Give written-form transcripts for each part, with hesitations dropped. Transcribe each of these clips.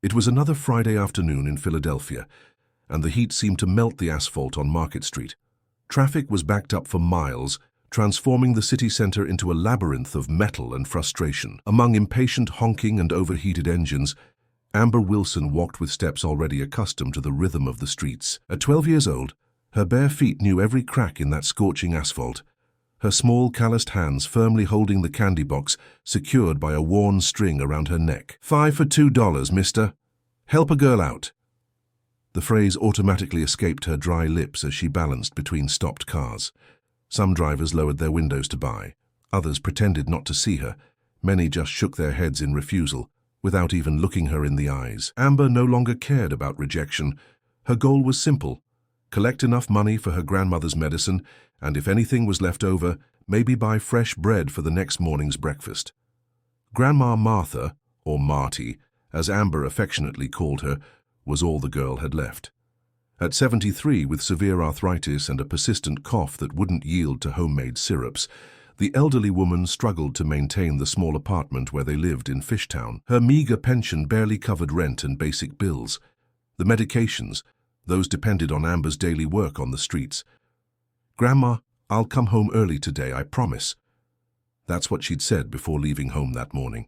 It was another Friday afternoon in Philadelphia, and the heat seemed to melt the asphalt on Market Street. Traffic was backed up for miles, transforming the city center into a labyrinth of metal and frustration. Among impatient honking and overheated engines, Amber Wilson walked with steps already accustomed to the rhythm of the streets. At 12 years old, her bare feet knew every crack in that scorching asphalt, her small, calloused hands firmly holding the candy box secured by a worn string around her neck. "5 for $2, mister. Help a girl out." The phrase automatically escaped her dry lips as she balanced between stopped cars. Some drivers lowered their windows to buy. Others pretended not to see her. Many just shook their heads in refusal, without even looking her in the eyes. Amber no longer cared about rejection. Her goal was simple: collect enough money for her grandmother's medicine, and if anything was left over, maybe buy fresh bread for the next morning's breakfast. Grandma Martha, or Marty, as Amber affectionately called her, was all the girl had left. At 73, with severe arthritis and a persistent cough that wouldn't yield to homemade syrups, the elderly woman struggled to maintain the small apartment where they lived in Fishtown. Her meager pension barely covered rent and basic bills. The medications, those depended on Amber's daily work on the streets. "Grandma, I'll come home early today, I promise." That's what she'd said before leaving home that morning.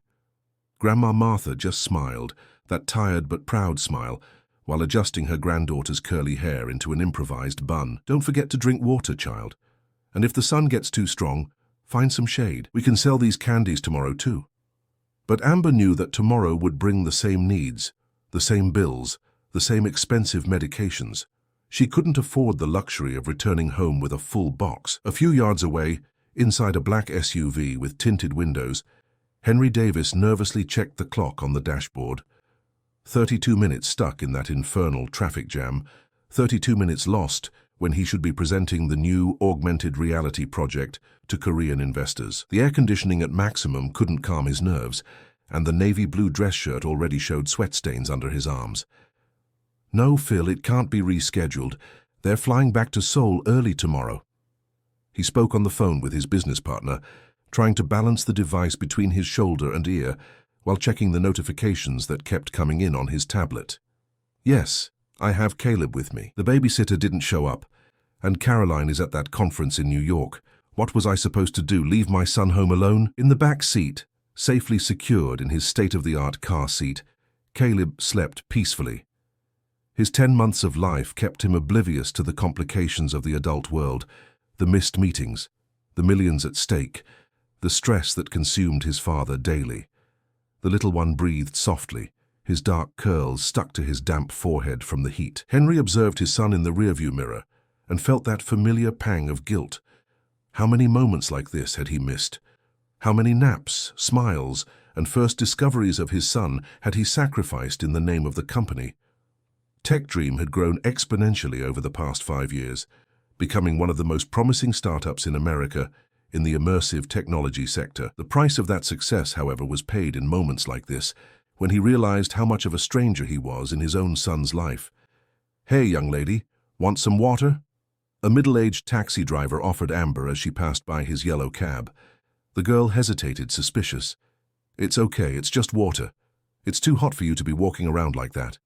Grandma Martha just smiled, that tired but proud smile, while adjusting her granddaughter's curly hair into an improvised bun. "Don't forget to drink water, child. And if the sun gets too strong, find some shade. We can sell these candies tomorrow too." But Amber knew that tomorrow would bring the same needs, the same bills, the same expensive medications. She couldn't afford the luxury of returning home with a full box. A few yards away, inside a black SUV with tinted windows, Henry Davis nervously checked the clock on the dashboard. 32 minutes stuck in that infernal traffic jam, 32 minutes lost when he should be presenting the new augmented reality project to Korean investors. The air conditioning at maximum couldn't calm his nerves, and the navy blue dress shirt already showed sweat stains under his arms. "No, Phil, it can't be rescheduled. They're flying back to Seoul early tomorrow." He spoke on the phone with his business partner, trying to balance the device between his shoulder and ear while checking the notifications that kept coming in on his tablet. "Yes, I have Caleb with me. The babysitter didn't show up, and Caroline is at that conference in New York. What was I supposed to do, leave my son home alone?" In the back seat, safely secured in his state-of-the-art car seat, Caleb slept peacefully. His 10 months of life kept him oblivious to the complications of the adult world, the missed meetings, the millions at stake, the stress that consumed his father daily. The little one breathed softly, his dark curls stuck to his damp forehead from the heat. Henry observed his son in the rearview mirror and felt that familiar pang of guilt. How many moments like this had he missed? How many naps, smiles, and first discoveries of his son had he sacrificed in the name of the company? TechDream had grown exponentially over the past 5 years, becoming one of the most promising startups in America in the immersive technology sector. The price of that success, however, was paid in moments like this, when he realized how much of a stranger he was in his own son's life. "Hey, young lady, want some water?" A middle-aged taxi driver offered Amber as she passed by his yellow cab. The girl hesitated, suspicious. "It's okay, it's just water. It's too hot for you to be walking around like that."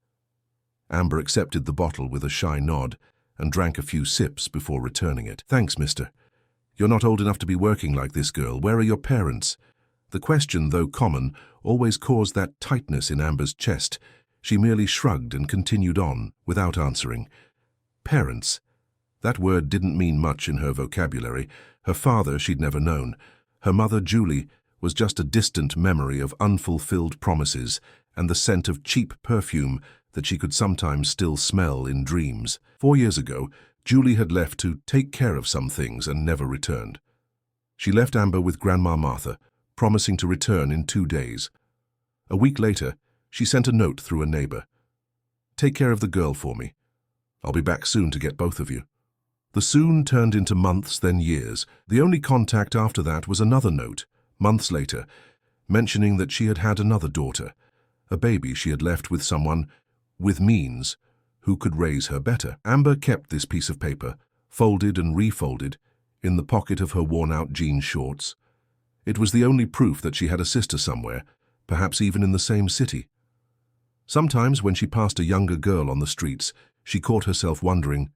Amber accepted the bottle with a shy nod and drank a few sips before returning it. "Thanks, mister. You're not old enough to be working like this, girl. Where are your parents?" The question, though common, always caused that tightness in Amber's chest. She merely shrugged and continued on, without answering. Parents. That word didn't mean much in her vocabulary. Her father she'd never known. Her mother, Julie, was just a distant memory of unfulfilled promises and the scent of cheap perfume that she could sometimes still smell in dreams. 4 years ago, Julie had left to take care of some things and never returned. She left Amber with Grandma Martha, promising to return in 2 days. A week later, she sent a note through a neighbor. "Take care of the girl for me. I'll be back soon to get both of you." The soon turned into months, then years. The only contact after that was another note, months later, mentioning that she had had another daughter, a baby she had left with someone with means who could raise her better. Amber kept this piece of paper, folded and refolded, in the pocket of her worn-out jean shorts. It was the only proof that she had a sister somewhere, perhaps even in the same city. Sometimes when she passed a younger girl on the streets, she caught herself wondering,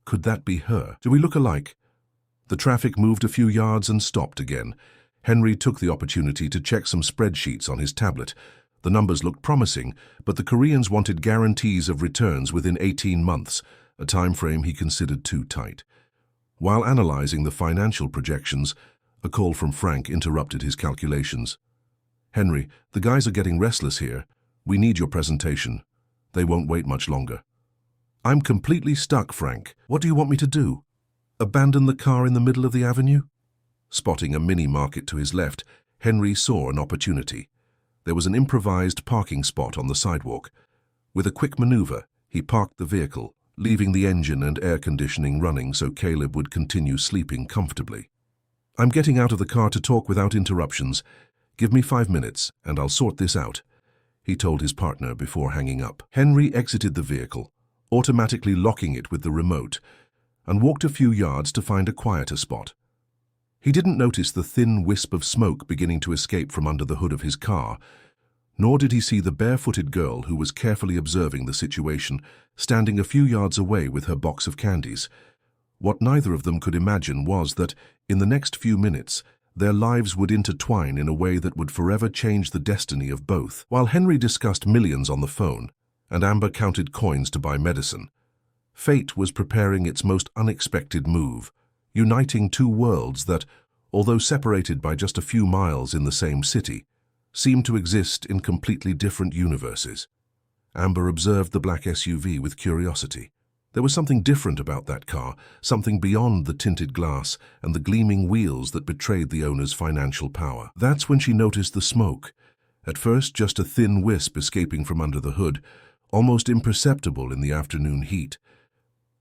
could that be her? Do we look alike? The traffic moved a few yards and stopped again. Henry took the opportunity to check some spreadsheets on his tablet. The numbers looked promising, but the Koreans wanted guarantees of returns within 18 months, a time frame he considered too tight. While analyzing the financial projections, a call from Frank interrupted his calculations. "Henry, the guys are getting restless here. We need your presentation. They won't wait much longer." "I'm completely stuck, Frank. What do you want me to do? Abandon the car in the middle of the avenue?" Spotting a mini-market to his left, Henry saw an opportunity. There was an improvised parking spot on the sidewalk. With a quick maneuver, he parked the vehicle, leaving the engine and air conditioning running so Caleb would continue sleeping comfortably. "I'm getting out of the car to talk without interruptions. Give me 5 minutes, and I'll sort this out," he told his partner before hanging up. Henry exited the vehicle, automatically locking it with the remote, and walked a few yards to find a quieter spot. He didn't notice the thin wisp of smoke beginning to escape from under the hood of his car, nor did he see the barefooted girl who was carefully observing the situation, standing a few yards away with her box of candies. What neither of them could imagine was that, in the next few minutes, their lives would intertwine in a way that would forever change the destiny of both. While Henry discussed millions on the phone, and Amber counted coins to buy medicine, fate was preparing its most unexpected move, uniting two worlds that, although separated by just a few miles in the same city, seemed to exist in completely different universes. Amber observed the black SUV with curiosity. There was something different about that car, something beyond the tinted glass and the gleaming wheels that betrayed the owner's financial power. That's when she noticed the smoke. At first, just a thin wisp escaping from under the hood, almost imperceptible in the afternoon heat.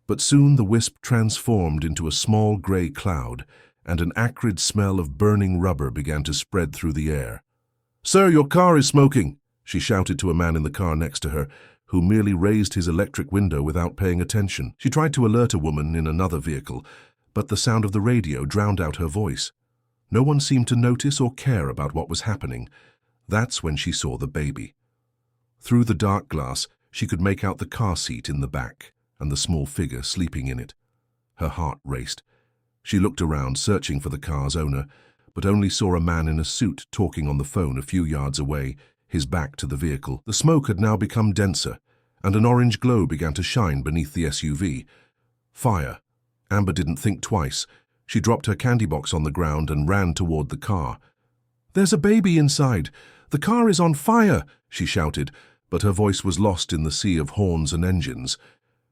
But soon the wisp transformed into a small gray cloud, and an acrid smell of burning rubber began to spread through the air. "Sir, your car is smoking," she shouted to a man in the car next to her, who merely raised his electric window without paying attention. She tried to alert a woman in another vehicle, but the sound of the radio drowned out her voice. No one seemed to notice or care about what was happening. That's when she saw the baby. Through the dark glass, she could make out the car seat in the back and the small figure sleeping in it. Her heart raced. She looked around, searching for the car's owner, but only saw a man in a suit talking on the phone a few yards away, his back to the vehicle. The smoke had now become denser, and an orange glow began to shine beneath the SUV. Fire. Amber didn't think twice. She dropped her candy box on the ground and ran toward the car. "There's a baby inside! The car is on fire!" she shouted, but her voice was lost in the sea of horns and engines.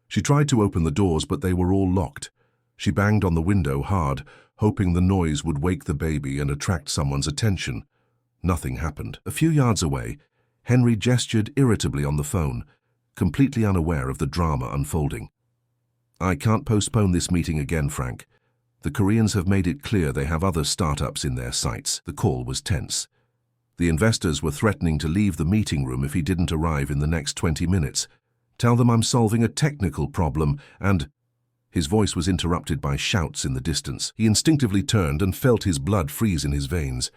She tried to open the doors, but they were all locked. She banged on the window hard, hoping the noise would wake the baby and attract someone's attention. Nothing happened. A few yards away, Henry gestured irritably on the phone, completely unaware of the drama unfolding. "I can't postpone this meeting again, Frank. The Koreans have made it clear they have other startups in their sights." The call was tense. The investors were threatening to leave the meeting room if he didn't arrive in the next 20 minutes. "Tell them I'm solving a technical problem and—" His voice was interrupted by shouts in the distance. He instinctively turned and felt his blood freeze in his veins.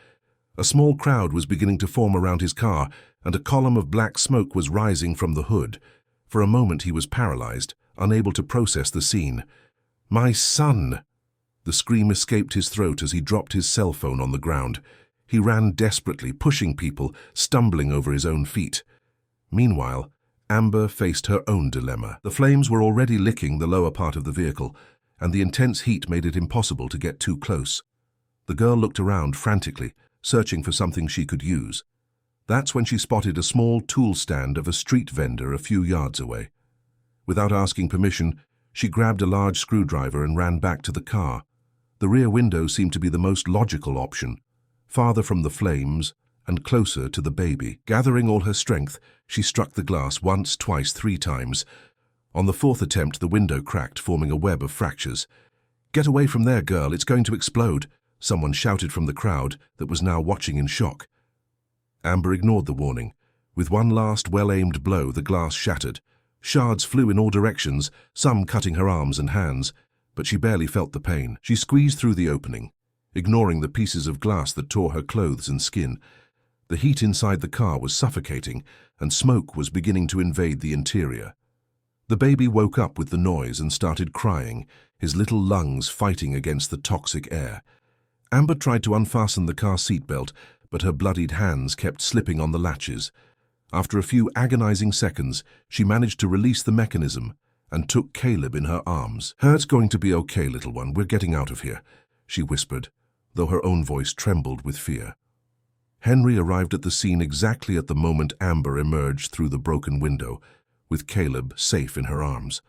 A small crowd was beginning to form around his car, and a column of black smoke was rising from the hood. For a moment he was paralyzed, unable to process the scene. "My son!" The scream escaped his throat as he dropped his cell phone on the ground. He ran desperately, pushing people, stumbling over his own feet. Meanwhile, Amber faced her own dilemma. The flames were already licking the lower part of the vehicle, and the intense heat made it impossible to get too close. The girl looked around frantically, searching for something she could use. That's when she spotted a small tool stand of a street vendor a few yards away. Without asking permission, she grabbed a large screwdriver and ran back to the car. The rear window seemed to be the most logical option, farther from the flames and closer to the baby. Gathering all her strength, she struck the glass once, twice, 3 times. On the 4th attempt, the window cracked, forming a web of fractures. "Get away from there, girl, it's going to explode," someone shouted from the crowd that was now watching in shock. Amber ignored the warning. With one last well-aimed blow, the glass shattered. Shards flew in all directions, some cutting her arms and hands, but she barely felt the pain. She squeezed through the opening, ignoring the pieces of glass that tore her clothes and skin. The heat inside the car was suffocating, and smoke was beginning to invade the interior. The baby woke up with the noise and started crying, his little lungs fighting against the toxic air. Amber tried to unfasten the car seatbelt, but her bloodied hands kept slipping on the latches. After a few agonizing seconds, she managed to release the mechanism and took Caleb in her arms. "It's going to be okay, little one. We're getting out of here," she whispered, though her own voice trembled with fear. Henry arrived at the scene exactly at the moment Amber emerged through the broken window, with Caleb safe in her arms.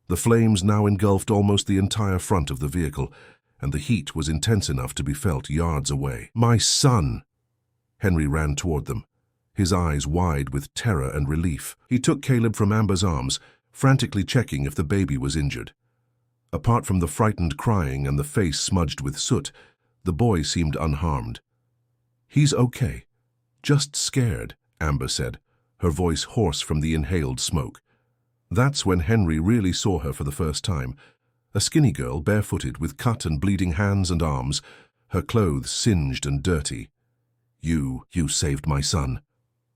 The flames now engulfed almost the entire front of the vehicle, and the heat was intense enough to be felt yards away. "My son!" Henry ran toward them, his eyes wide with terror and relief. He took Caleb from Amber's arms, frantically checking if the baby was injured. Apart from the frightened crying and the face smudged with soot, the boy seemed unharmed. "He's okay. Just scared," Amber said, her voice hoarse from the inhaled smoke. That's when Henry really saw her for the first time. A skinny girl, barefooted, with cut and bleeding hands and arms, her clothes singed and dirty. You saved my son."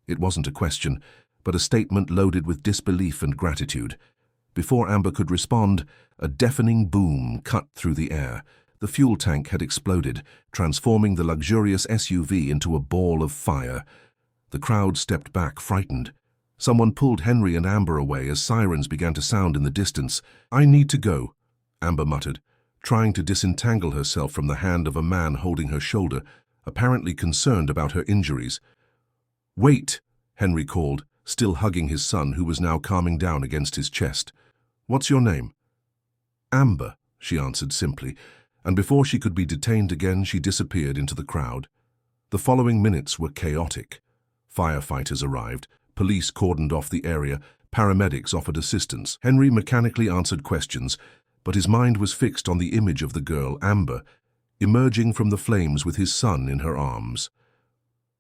It wasn't a question, but a statement loaded with disbelief and gratitude. Before Amber could respond, a deafening boom cut through the air. The fuel tank had exploded, transforming the luxurious SUV into a ball of fire. The crowd stepped back, frightened. Someone pulled Henry and Amber away as sirens began to sound in the distance. "I need to go," Amber muttered, trying to disentangle herself from the hand of a man holding her shoulder, apparently concerned about her injuries. "Wait," Henry called, still hugging his son, who was now calming down against his chest. "What's your name?" "Amber," she answered simply, and before she could be detained again, she disappeared into the crowd. The following minutes were chaotic. Firefighters arrived, police cordoned off the area, paramedics offered assistance. Henry mechanically answered questions, but his mind was fixed on the image of the girl, Amber, emerging from the flames with his son in her arms.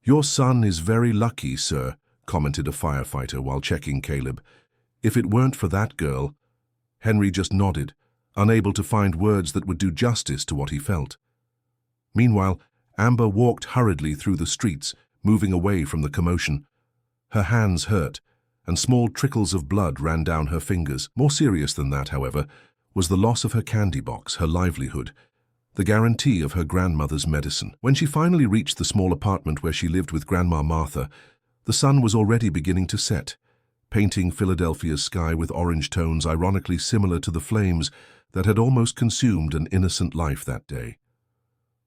"Your son is very lucky, sir," commented a firefighter while checking Caleb. "If it weren't for that girl—" Henry just nodded, unable to find words that would do justice to what he felt. Meanwhile, Amber walked hurriedly through the streets, moving away from the commotion. Her hands hurt, and small trickles of blood ran down her fingers. More serious than that, however, was the loss of her candy box, her livelihood, the guarantee of her grandmother's medicine. When she finally reached the small apartment where she lived with Grandma Martha, the sun was already beginning to set, painting Philadelphia's sky with orange tones ironically similar to the flames that had almost consumed an innocent life that day.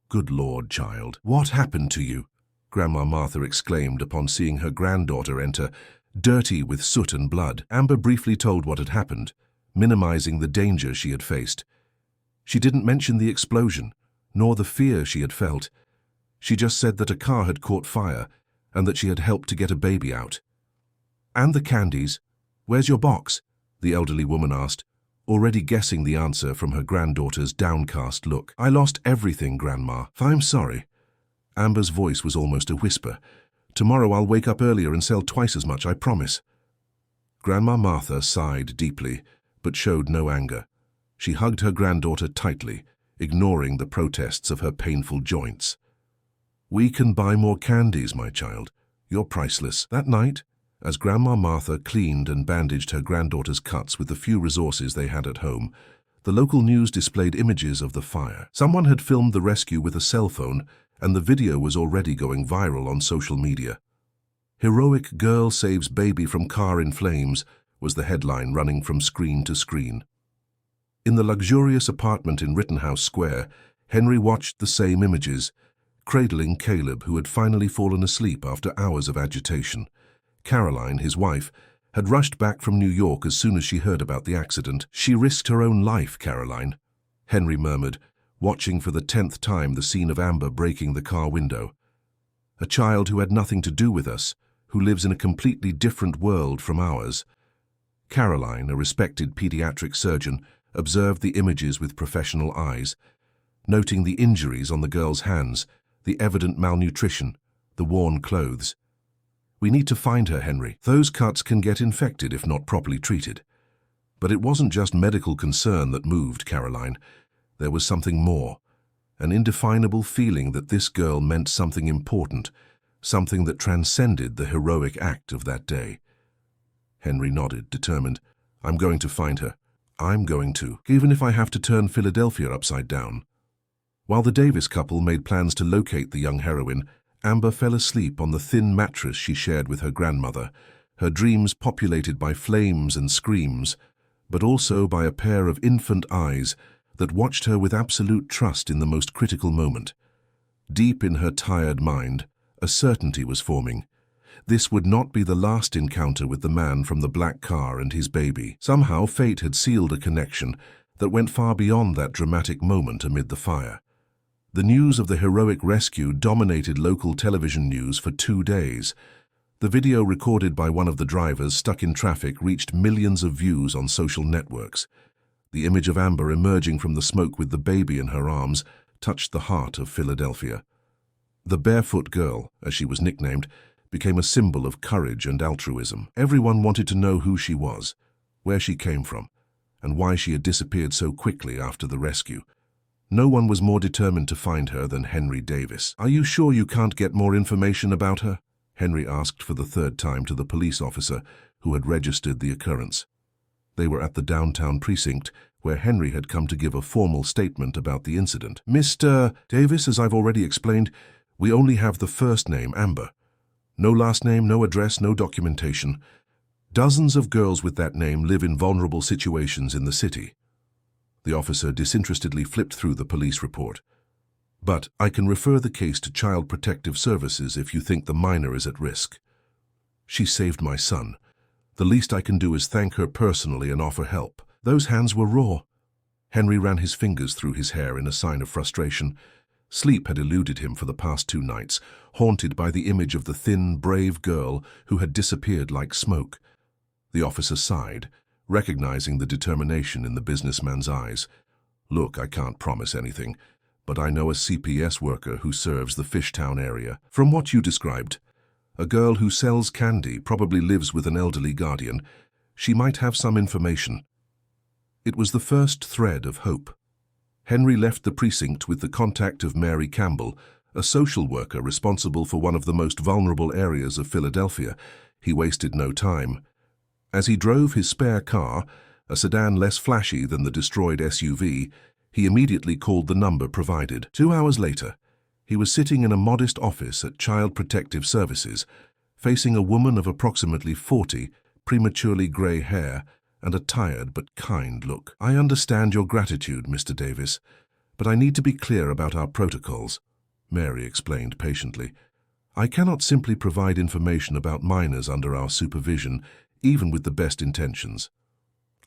"Good Lord, child, what happened to you?" Grandma Martha exclaimed upon seeing her granddaughter enter, dirty with soot and blood. Amber briefly told what had happened, minimizing the danger she had faced. She didn't mention the explosion, nor the fear she had felt. She just said that a car had caught fire and that she had helped to get a baby out. "And the candies? Where's your box?" the elderly woman asked, already guessing the answer from her granddaughter's downcast look. "I lost everything, Grandma. I'm sorry." Amber's voice was almost a whisper. "Tomorrow I'll wake up earlier and sell twice as much, I promise." Grandma Martha sighed deeply, but showed no anger. She hugged her granddaughter tightly, ignoring the protests of her painful joints. "We can buy more candies, my child. You're priceless." That night, as Grandma Martha cleaned and bandaged her granddaughter's cuts with the few resources they had at home, the local news displayed images of the fire. Someone had filmed the rescue with a cell phone, and the video was already going viral on social media. "Heroic girl saves baby from car in flames" was the headline running from screen to screen. In the luxurious apartment in Rittenhouse Square, Henry watched the same images, cradling Caleb, who had finally fallen asleep after hours of agitation. Caroline, his wife, had rushed back from New York as soon as she heard about the accident. "She risked her own life, Caroline," Henry murmured, watching for the 10th time the scene of Amber breaking the car window. "A child who had nothing to do with us, who lives in a completely different world from ours." Caroline, a respected pediatric surgeon, observed the images with professional eyes, noting the injuries on the girl's hands, the evident malnutrition, the worn clothes. "We need to find her, Henry. Those cuts can get infected if not properly treated." But it wasn't just medical concern that moved Caroline. There was something more, an indefinable feeling that this girl meant something important, something that transcended the heroic act of that day. Henry nodded, determined. I'm going to find her. I'm going to, even if I have to turn Philadelphia upside down. While the Davis couple made plans to locate the young heroine, Amber fell asleep on the thin mattress she shared with her grandmother, her dreams populated by flames and screams, but also by a pair of infant eyes that watched her with absolute trust in the most critical moment. Deep in her tired mind, a certainty was forming. This would not be the last encounter with the man from the black car and his baby. Somehow fate had sealed a connection that went far beyond that dramatic moment amid the fire. The news of the heroic rescue dominated local television news for 2 days. The video recorded by one of the drivers stuck in traffic reached millions of views on social networks. The image of Amber emerging from the smoke with the baby in her arms touched the heart of Philadelphia. The Barefoot Girl, as she was nicknamed, became a symbol of courage and altruism. Everyone wanted to know who she was, where she came from, and why she had disappeared so quickly after the rescue. No one was more determined to find her than Henry Davis. Are you sure you can't get more information about her? Henry asked for the 3rd time to the police officer who had registered the occurrence. They were at the downtown precinct, where Henry had come to give a formal statement about the incident. Mr. Davis, as I've already explained, we only have the first name, Amber. No last name, no address, no documentation. Dozens of girls with that name live in vulnerable situations in the city. The officer disinterestedly flipped through the police report. But I can refer the case to Child Protective Services if you think the minor is at risk. She saved my son. The least I can do is thank her personally and offer help. Those hands were raw. Henry ran his fingers through his hair in a sign of frustration. Sleep had eluded him for the past 2 nights, haunted by the image of the thin, brave girl who had disappeared like smoke. The officer sighed, recognizing the determination in the businessman's eyes. Look, I can't promise anything, but I know a CPS worker who serves the Fishtown area. From what you described, a girl who sells candy, probably lives with an elderly guardian. She might have some information. It was the first thread of hope. Henry left the precinct with the contact of Mary Campbell, a social worker responsible for one of the most vulnerable areas of Philadelphia. He wasted no time. As he drove his spare car, a sedan less flashy than the destroyed SUV, he immediately called the number provided. 2 hours later, he was sitting in a modest office at Child Protective Services, facing a woman of approximately 40, prematurely grey hair, and a tired but kind look. I understand your gratitude, Mr. Davis, but I need to be clear about our protocols, Mary explained patiently. I cannot simply provide information about minors under our supervision, even with the best intentions.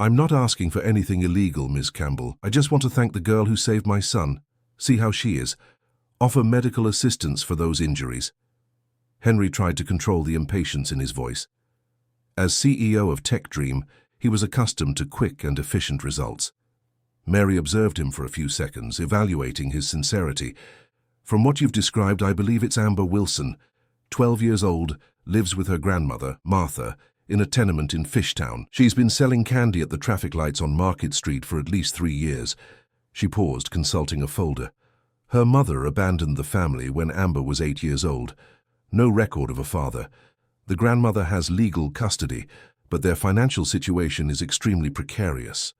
I'm not asking for anything illegal, Ms. Campbell. I just want to thank the girl who saved my son, see how she is, offer medical assistance for those injuries. Henry tried to control the impatience in his voice. As CEO of Tech Dream, he was accustomed to quick and efficient results. Mary observed him for a few seconds, evaluating his sincerity. From what you've described, I believe it's Amber Wilson, 12 years old, lives with her grandmother, Martha, in a tenement in Fishtown. She's been selling candy at the traffic lights on Market Street for at least 3 years. She paused, consulting a folder. Her mother abandoned the family when Amber was 8 years old. No record of a father. The grandmother has legal custody, but their financial situation is extremely precarious.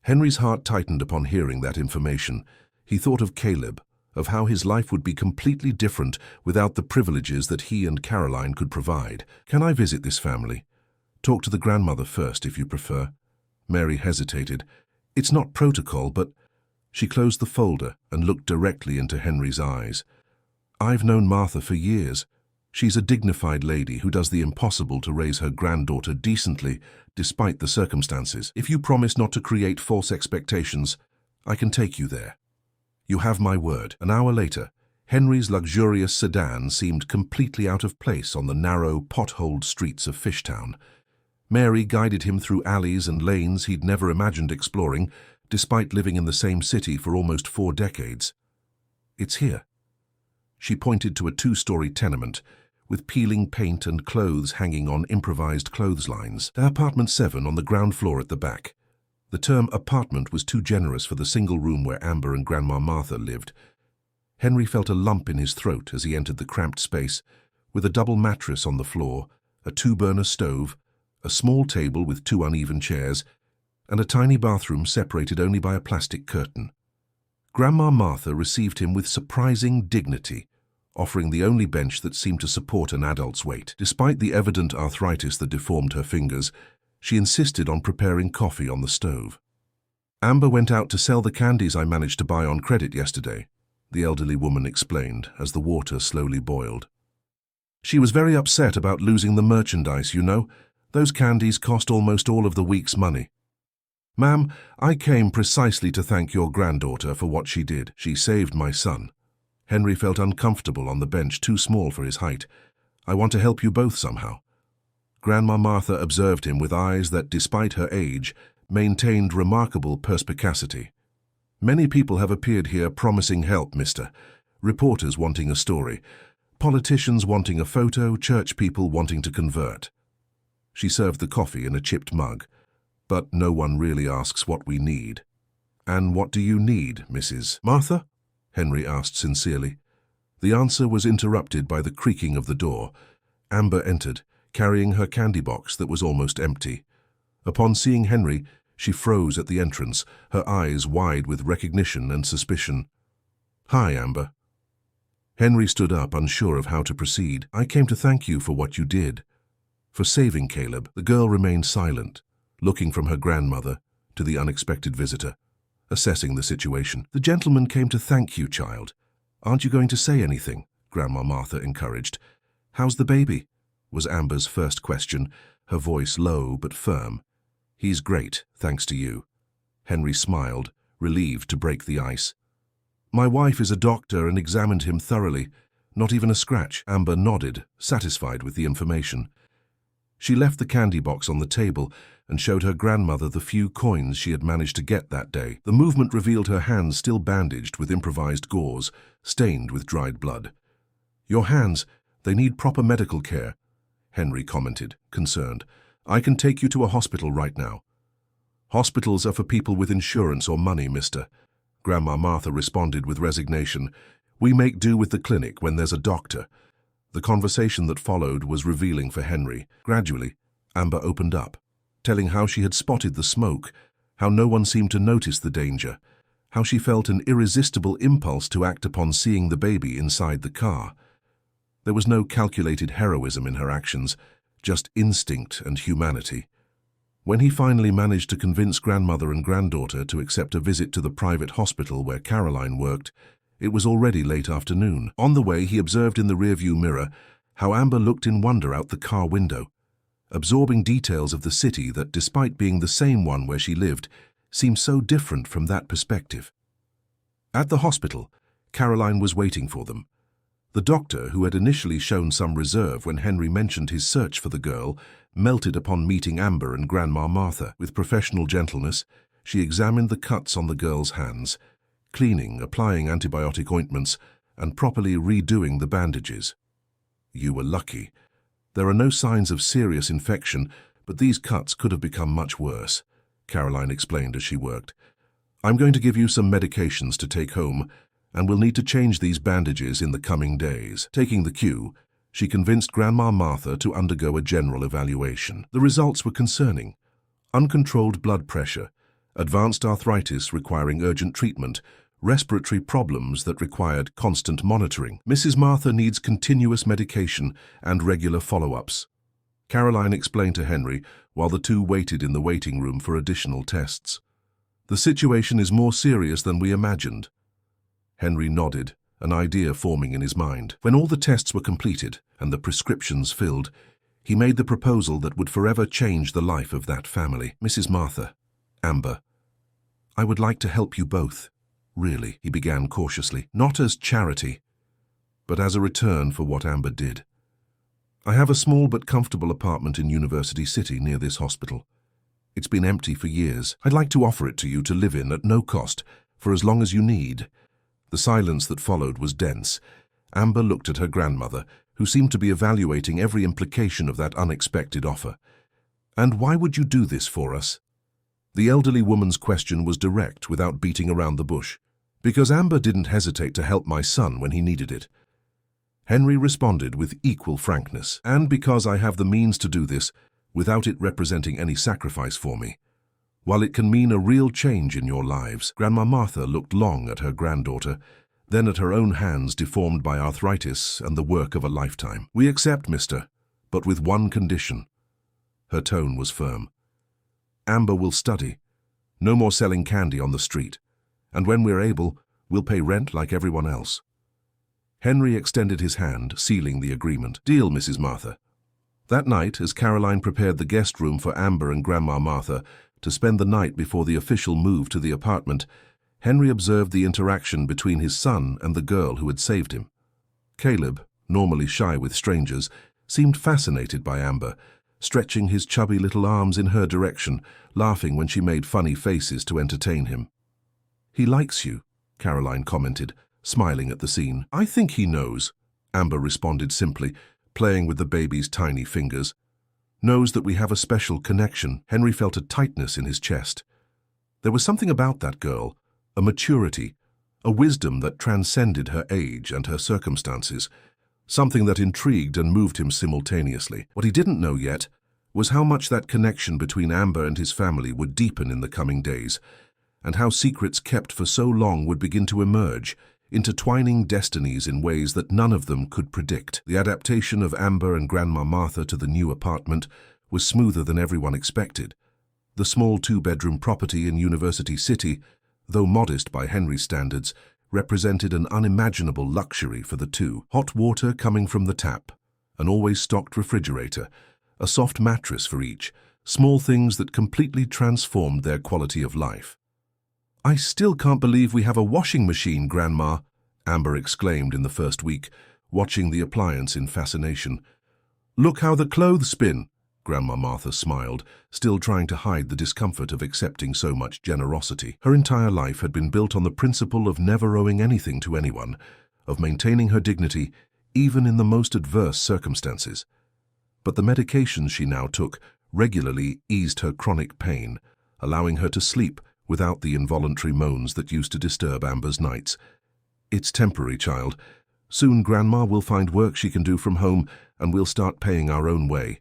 Henry's heart tightened upon hearing that information. He thought of Caleb, of how his life would be completely different without the privileges that he and Caroline could provide. Can I visit this family? Talk to the grandmother first, if you prefer. Mary hesitated. It's not protocol, but... She closed the folder and looked directly into Henry's eyes. I've known Martha for years. She's a dignified lady who does the impossible to raise her granddaughter decently, despite the circumstances. If you promise not to create false expectations, I can take you there. You have my word. An hour later, Henry's luxurious sedan seemed completely out of place on the narrow, potholed streets of Fishtown. Mary guided him through alleys and lanes he'd never imagined exploring, despite living in the same city for almost 4 decades. It's here. She pointed to a 2-story tenement, with peeling paint and clothes hanging on improvised clotheslines. Apartment 7 on the ground floor at the back. The term apartment was too generous for the single room where Amber and Grandma Martha lived. Henry felt a lump in his throat as he entered the cramped space, with a double mattress on the floor, a two-burner stove, a small table with two uneven chairs, and a tiny bathroom separated only by a plastic curtain. Grandma Martha received him with surprising dignity, offering the only bench that seemed to support an adult's weight. Despite the evident arthritis that deformed her fingers, she insisted on preparing coffee on the stove. "Amber went out to sell the candies I managed to buy on credit yesterday," the elderly woman explained as the water slowly boiled. "She was very upset about losing the merchandise, you know. Those candies cost almost all of the week's money." "Ma'am, I came precisely to thank your granddaughter for what she did. She saved my son." Henry felt uncomfortable on the bench, too small for his height. "I want to help you both somehow." Grandma Martha observed him with eyes that, despite her age, maintained remarkable perspicacity. "Many people have appeared here promising help, mister. Reporters wanting a story, politicians wanting a photo, church people wanting to convert." She served the coffee in a chipped mug. "But no one really asks what we need." "And what do you need, Mrs. Martha?" Henry asked sincerely. The answer was interrupted by the creaking of the door. Amber entered, carrying her candy box that was almost empty. Upon seeing Henry, she froze at the entrance, her eyes wide with recognition and suspicion. "Hi, Amber." Henry stood up, unsure of how to proceed. "I came to thank you for what you did. For saving Caleb." The girl remained silent, looking from her grandmother to the unexpected visitor, assessing the situation. "The gentleman came to thank you, child. Aren't you going to say anything?" Grandma Martha encouraged. "How's the baby?" was Amber's first question, her voice low but firm. "He's great, thanks to you." Henry smiled, relieved to break the ice. "My wife is a doctor and examined him thoroughly. Not even a scratch." Amber nodded, satisfied with the information. She left the candy box on the table and showed her grandmother the few coins she had managed to get that day. The movement revealed her hands still bandaged with improvised gauze, stained with dried blood. "Your hands, they need proper medical care," Henry commented, concerned. "I can take you to a hospital right now." "Hospitals are for people with insurance or money, mister," Grandma Martha responded with resignation. "We make do with the clinic when there's a doctor." The conversation that followed was revealing for Henry. Gradually, Amber opened up, telling how she had spotted the smoke, how no one seemed to notice the danger, how she felt an irresistible impulse to act upon seeing the baby inside the car. There was no calculated heroism in her actions, just instinct and humanity. When he finally managed to convince grandmother and granddaughter to accept a visit to the private hospital where Caroline worked, it was already late afternoon. On the way, he observed in the rearview mirror how Amber looked in wonder out the car window, absorbing details of the city that, despite being the same one where she lived, seemed so different from that perspective. At the hospital, Caroline was waiting for them. The doctor, who had initially shown some reserve when Henry mentioned his search for the girl, melted upon meeting Amber and Grandma Martha. With professional gentleness, she examined the cuts on the girl's hands, cleaning, applying antibiotic ointments, and properly redoing the bandages. "You were lucky. There are no signs of serious infection, but these cuts could have become much worse," Caroline explained as she worked. "I'm going to give you some medications to take home, and we'll need to change these bandages in the coming days." Taking the cue, she convinced Grandma Martha to undergo a general evaluation. The results were concerning. Uncontrolled blood pressure, advanced arthritis requiring urgent treatment, respiratory problems that required constant monitoring. "Mrs. Martha needs continuous medication and regular follow-ups," Caroline explained to Henry while the two waited in the waiting room for additional tests. "The situation is more serious than we imagined." Henry nodded, an idea forming in his mind. When all the tests were completed and the prescriptions filled, he made the proposal that would forever change the life of that family. "Mrs. Martha, Amber, I would like to help you both. Really," he began cautiously, "not as charity, but as a return for what Amber did. I have a small but comfortable apartment in University City near this hospital. It's been empty for years. I'd like to offer it to you to live in at no cost for as long as you need." The silence that followed was dense. Amber looked at her grandmother, who seemed to be evaluating every implication of that unexpected offer. "And why would you do this for us?" The elderly woman's question was direct, without beating around the bush. "Because Amber didn't hesitate to help my son when he needed it. Henry responded with equal frankness. And because I have the means to do this, without it representing any sacrifice for me. While it can mean a real change in your lives. Grandma Martha looked long at her granddaughter, then at her own hands deformed by arthritis and the work of a lifetime. We accept, mister, but with one condition. Her tone was firm. Amber will study. No more selling candy on the street. And when we're able, we'll pay rent like everyone else. Henry extended his hand, sealing the agreement. Deal, Mrs. Martha. That night, as Caroline prepared the guest room for Amber and Grandma Martha to spend the night before the official move to the apartment, Henry observed the interaction between his son and the girl who had saved him. Caleb, normally shy with strangers, seemed fascinated by Amber, stretching his chubby little arms in her direction, laughing when she made funny faces to entertain him. He likes you, Caroline commented, smiling at the scene. I think he knows, Amber responded simply, playing with the baby's tiny fingers. Knows that we have a special connection. Henry felt a tightness in his chest. There was something about that girl, a maturity, a wisdom that transcended her age and her circumstances, something that intrigued and moved him simultaneously. What he didn't know yet was how much that connection between Amber and his family would deepen in the coming days, and how secrets kept for so long would begin to emerge, intertwining destinies in ways that none of them could predict. The adaptation of Amber and Grandma Martha to the new apartment was smoother than everyone expected. The small two-bedroom property in University City, though modest by Henry's standards, represented an unimaginable luxury for the two. Hot water coming from the tap, an always-stocked refrigerator, a soft mattress for each, small things that completely transformed their quality of life. I still can't believe we have a washing machine, Grandma, Amber exclaimed in the first week, watching the appliance in fascination. Look how the clothes spin, Grandma Martha smiled, still trying to hide the discomfort of accepting so much generosity. Her entire life had been built on the principle of never owing anything to anyone, of maintaining her dignity even in the most adverse circumstances. But the medications she now took regularly eased her chronic pain, allowing her to sleep without the involuntary moans that used to disturb Amber's nights. It's temporary, child. Soon Grandma will find work she can do from home and we'll start paying our own way,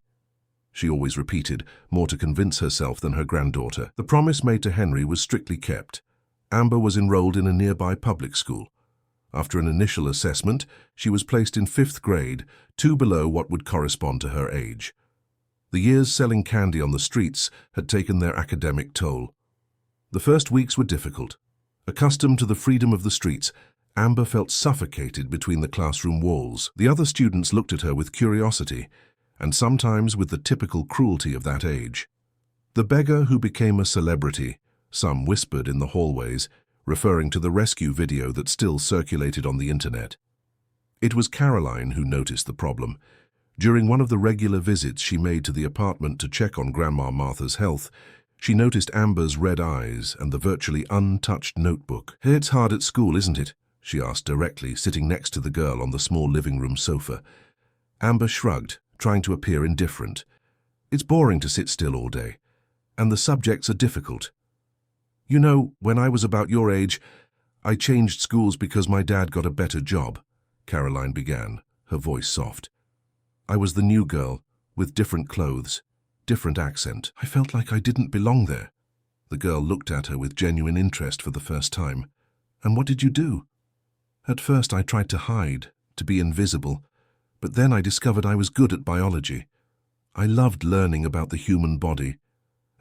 she always repeated, more to convince herself than her granddaughter. The promise made to Henry was strictly kept. Amber was enrolled in a nearby public school. After an initial assessment, she was placed in 5th grade, 2 below what would correspond to her age. The years selling candy on the streets had taken their academic toll. The first weeks were difficult. Accustomed to the freedom of the streets, Amber felt suffocated between the classroom walls. The other students looked at her with curiosity, and sometimes with the typical cruelty of that age. The beggar who became a celebrity, some whispered in the hallways, referring to the rescue video that still circulated on the internet. It was Caroline who noticed the problem. During one of the regular visits she made to the apartment to check on Grandma Martha's health, she noticed Amber's red eyes and the virtually untouched notebook. It's hard at school, isn't it? She asked directly, sitting next to the girl on the small living room sofa. Amber shrugged, trying to appear indifferent. It's boring to sit still all day, and the subjects are difficult. You know, when I was about your age, I changed schools because my dad got a better job, Caroline began, her voice soft. I was the new girl, with different clothes, different accent. I felt like I didn't belong there. The girl looked at her with genuine interest for the first time. And what did you do? At first I tried to hide, to be invisible, but then I discovered I was good at biology. I loved learning about the human body,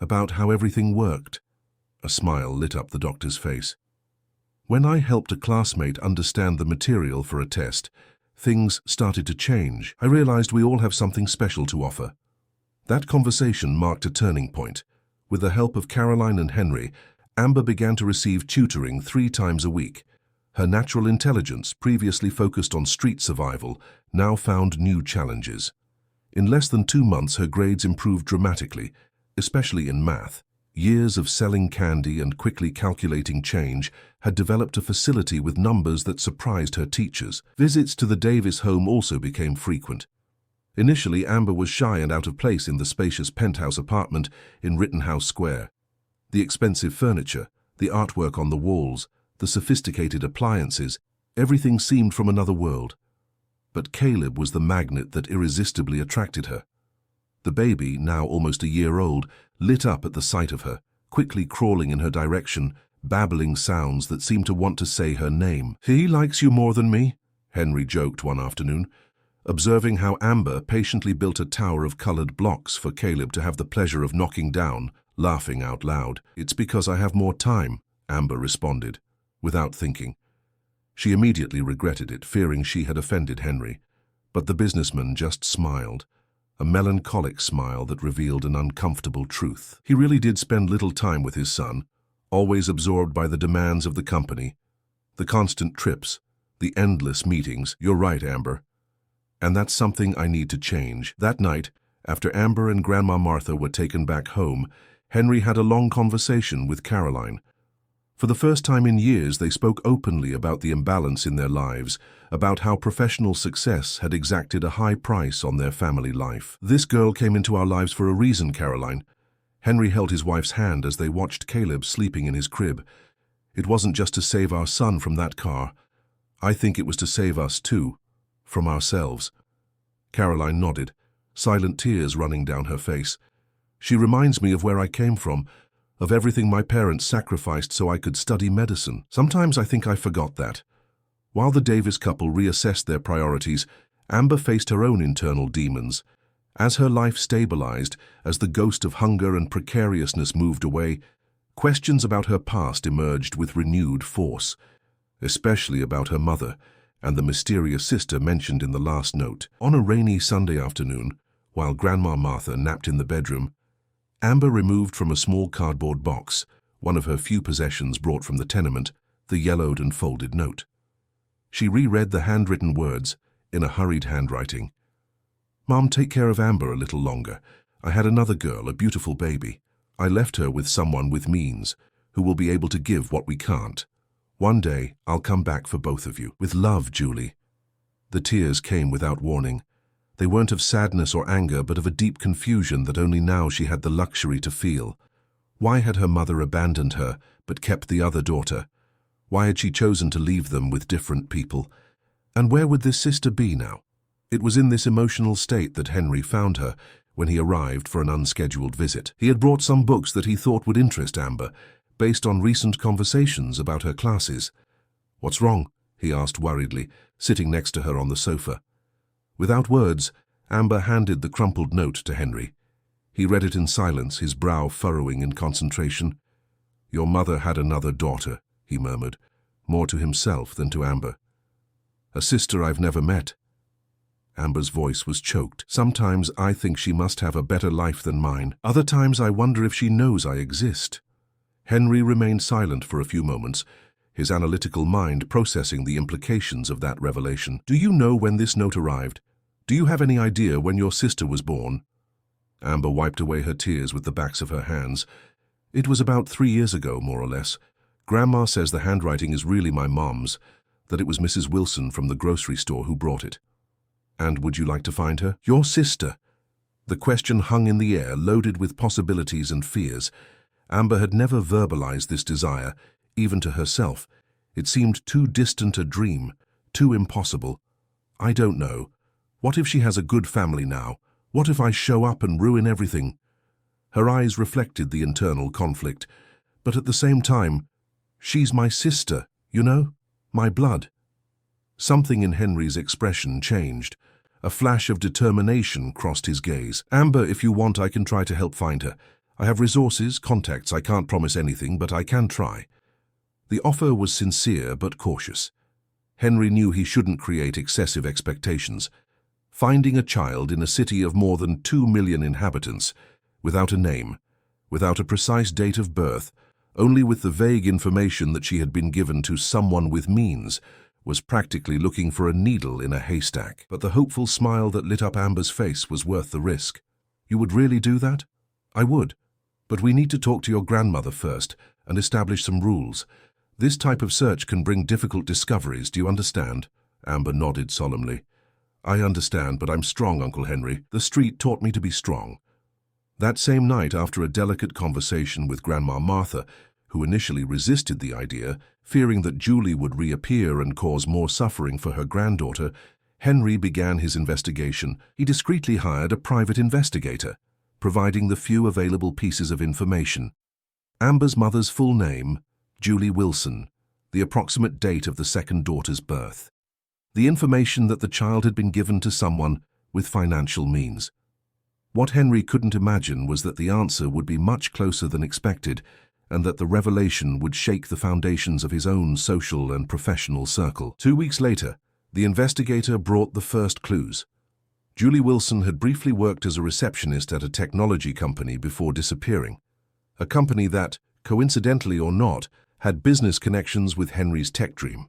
about how everything worked. A smile lit up the doctor's face. When I helped a classmate understand the material for a test, things started to change. I realized we all have something special to offer. That conversation marked a turning point. With the help of Caroline and Henry, Amber began to receive tutoring 3 times a week. Her natural intelligence, previously focused on street survival, now found new challenges. In less than 2 months, her grades improved dramatically, especially in math. Years of selling candy and quickly calculating change had developed a facility with numbers that surprised her teachers. Visits to the Davis home also became frequent. Initially, Amber was shy and out of place in the spacious penthouse apartment in Rittenhouse Square. The expensive furniture, the artwork on the walls, the sophisticated appliances, everything seemed from another world. but Caleb was the magnet that irresistibly attracted her. The baby, now almost a year old, lit up at the sight of her, quickly crawling in her direction, babbling sounds that seemed to want to say her name. "He likes you more than me," Henry joked one afternoon, observing how Amber patiently built a tower of colored blocks for Caleb to have the pleasure of knocking down, laughing out loud. "It's because I have more time," Amber responded, without thinking. She immediately regretted it, fearing she had offended Henry, but the businessman just smiled, a melancholic smile that revealed an uncomfortable truth. He really did spend little time with his son, always absorbed by the demands of the company, the constant trips, the endless meetings. "You're right, Amber. And that's something I need to change." That night, after Amber and Grandma Martha were taken back home, Henry had a long conversation with Caroline. For the first time in years, they spoke openly about the imbalance in their lives, about how professional success had exacted a high price on their family life. "This girl came into our lives for a reason, Caroline." Henry held his wife's hand as they watched Caleb sleeping in his crib. "It wasn't just to save our son from that car. I think it was to save us too, from ourselves." Caroline nodded, silent tears running down her face. "She reminds me of where I came from, of everything my parents sacrificed so I could study medicine. Sometimes I think I forgot that." While the Davis couple reassessed their priorities, Amber faced her own internal demons. As her life stabilized, as the ghost of hunger and precariousness moved away, questions about her past emerged with renewed force, especially about her mother and the mysterious sister mentioned in the last note. On a rainy Sunday afternoon, while Grandma Martha napped in the bedroom, Amber removed from a small cardboard box, one of her few possessions brought from the tenement, the yellowed and folded note. She reread the handwritten words in a hurried handwriting. "Mom, take care of Amber a little longer. I had another girl, a beautiful baby. I left her with someone with means, who will be able to give what we can't. One day, I'll come back for both of you. With love, Julie." The tears came without warning. They weren't of sadness or anger, but of a deep confusion that only now she had the luxury to feel. Why had her mother abandoned her, but kept the other daughter? Why had she chosen to leave them with different people? And where would this sister be now? It was in this emotional state that Henry found her when he arrived for an unscheduled visit. He had brought some books that he thought would interest Amber, based on recent conversations about her classes. "What's wrong?" he asked worriedly, sitting next to her on the sofa. Without words, Amber handed the crumpled note to Henry. He read it in silence, his brow furrowing in concentration. "Your mother had another daughter," he murmured, more to himself than to Amber. "A sister I've never met." Amber's voice was choked. "Sometimes I think she must have a better life than mine. Other times I wonder if she knows I exist." Henry remained silent for a few moments, his analytical mind processing the implications of that revelation. "Do you know when this note arrived? Do you have any idea when your sister was born?" Amber wiped away her tears with the backs of her hands. "It was about 3 years ago, more or less. Grandma says the handwriting is really my mom's, that it was Mrs. Wilson from the grocery store who brought it." "And would you like to find her?" "Your sister?" The question hung in the air, loaded with possibilities and fears. Amber had never verbalized this desire, even to herself. It seemed too distant a dream, too impossible. "I don't know. What if she has a good family now? What if I show up and ruin everything?" Her eyes reflected the internal conflict, but at the same time, "She's my sister, you know? My blood." Something in Henry's expression changed. A flash of determination crossed his gaze. "Amber, if you want, I can try to help find her. I have resources, contacts. I can't promise anything, but I can try." The offer was sincere but cautious. Henry knew he shouldn't create excessive expectations. Finding a child in a city of more than 2 million inhabitants, without a name, without a precise date of birth, only with the vague information that she had been given to someone with means, was practically looking for a needle in a haystack. But the hopeful smile that lit up Amber's face was worth the risk. "You would really do that?" "I would. But we need to talk to your grandmother first and establish some rules. This type of search can bring difficult discoveries, do you understand?" Amber nodded solemnly. "I understand, but I'm strong, Uncle Henry. The street taught me to be strong." That same night, after a delicate conversation with Grandma Martha, who initially resisted the idea, fearing that Julie would reappear and cause more suffering for her granddaughter, Henry began his investigation. He discreetly hired a private investigator, providing the few available pieces of information. Amber's mother's full name, Julie Wilson, the approximate date of the second daughter's birth. The information that the child had been given to someone with financial means. What Henry couldn't imagine was that the answer would be much closer than expected, and that the revelation would shake the foundations of his own social and professional circle. 2 weeks later, the investigator brought the first clues. Julie Wilson had briefly worked as a receptionist at a technology company before disappearing. A company that, coincidentally or not, had business connections with Henry's tech dream.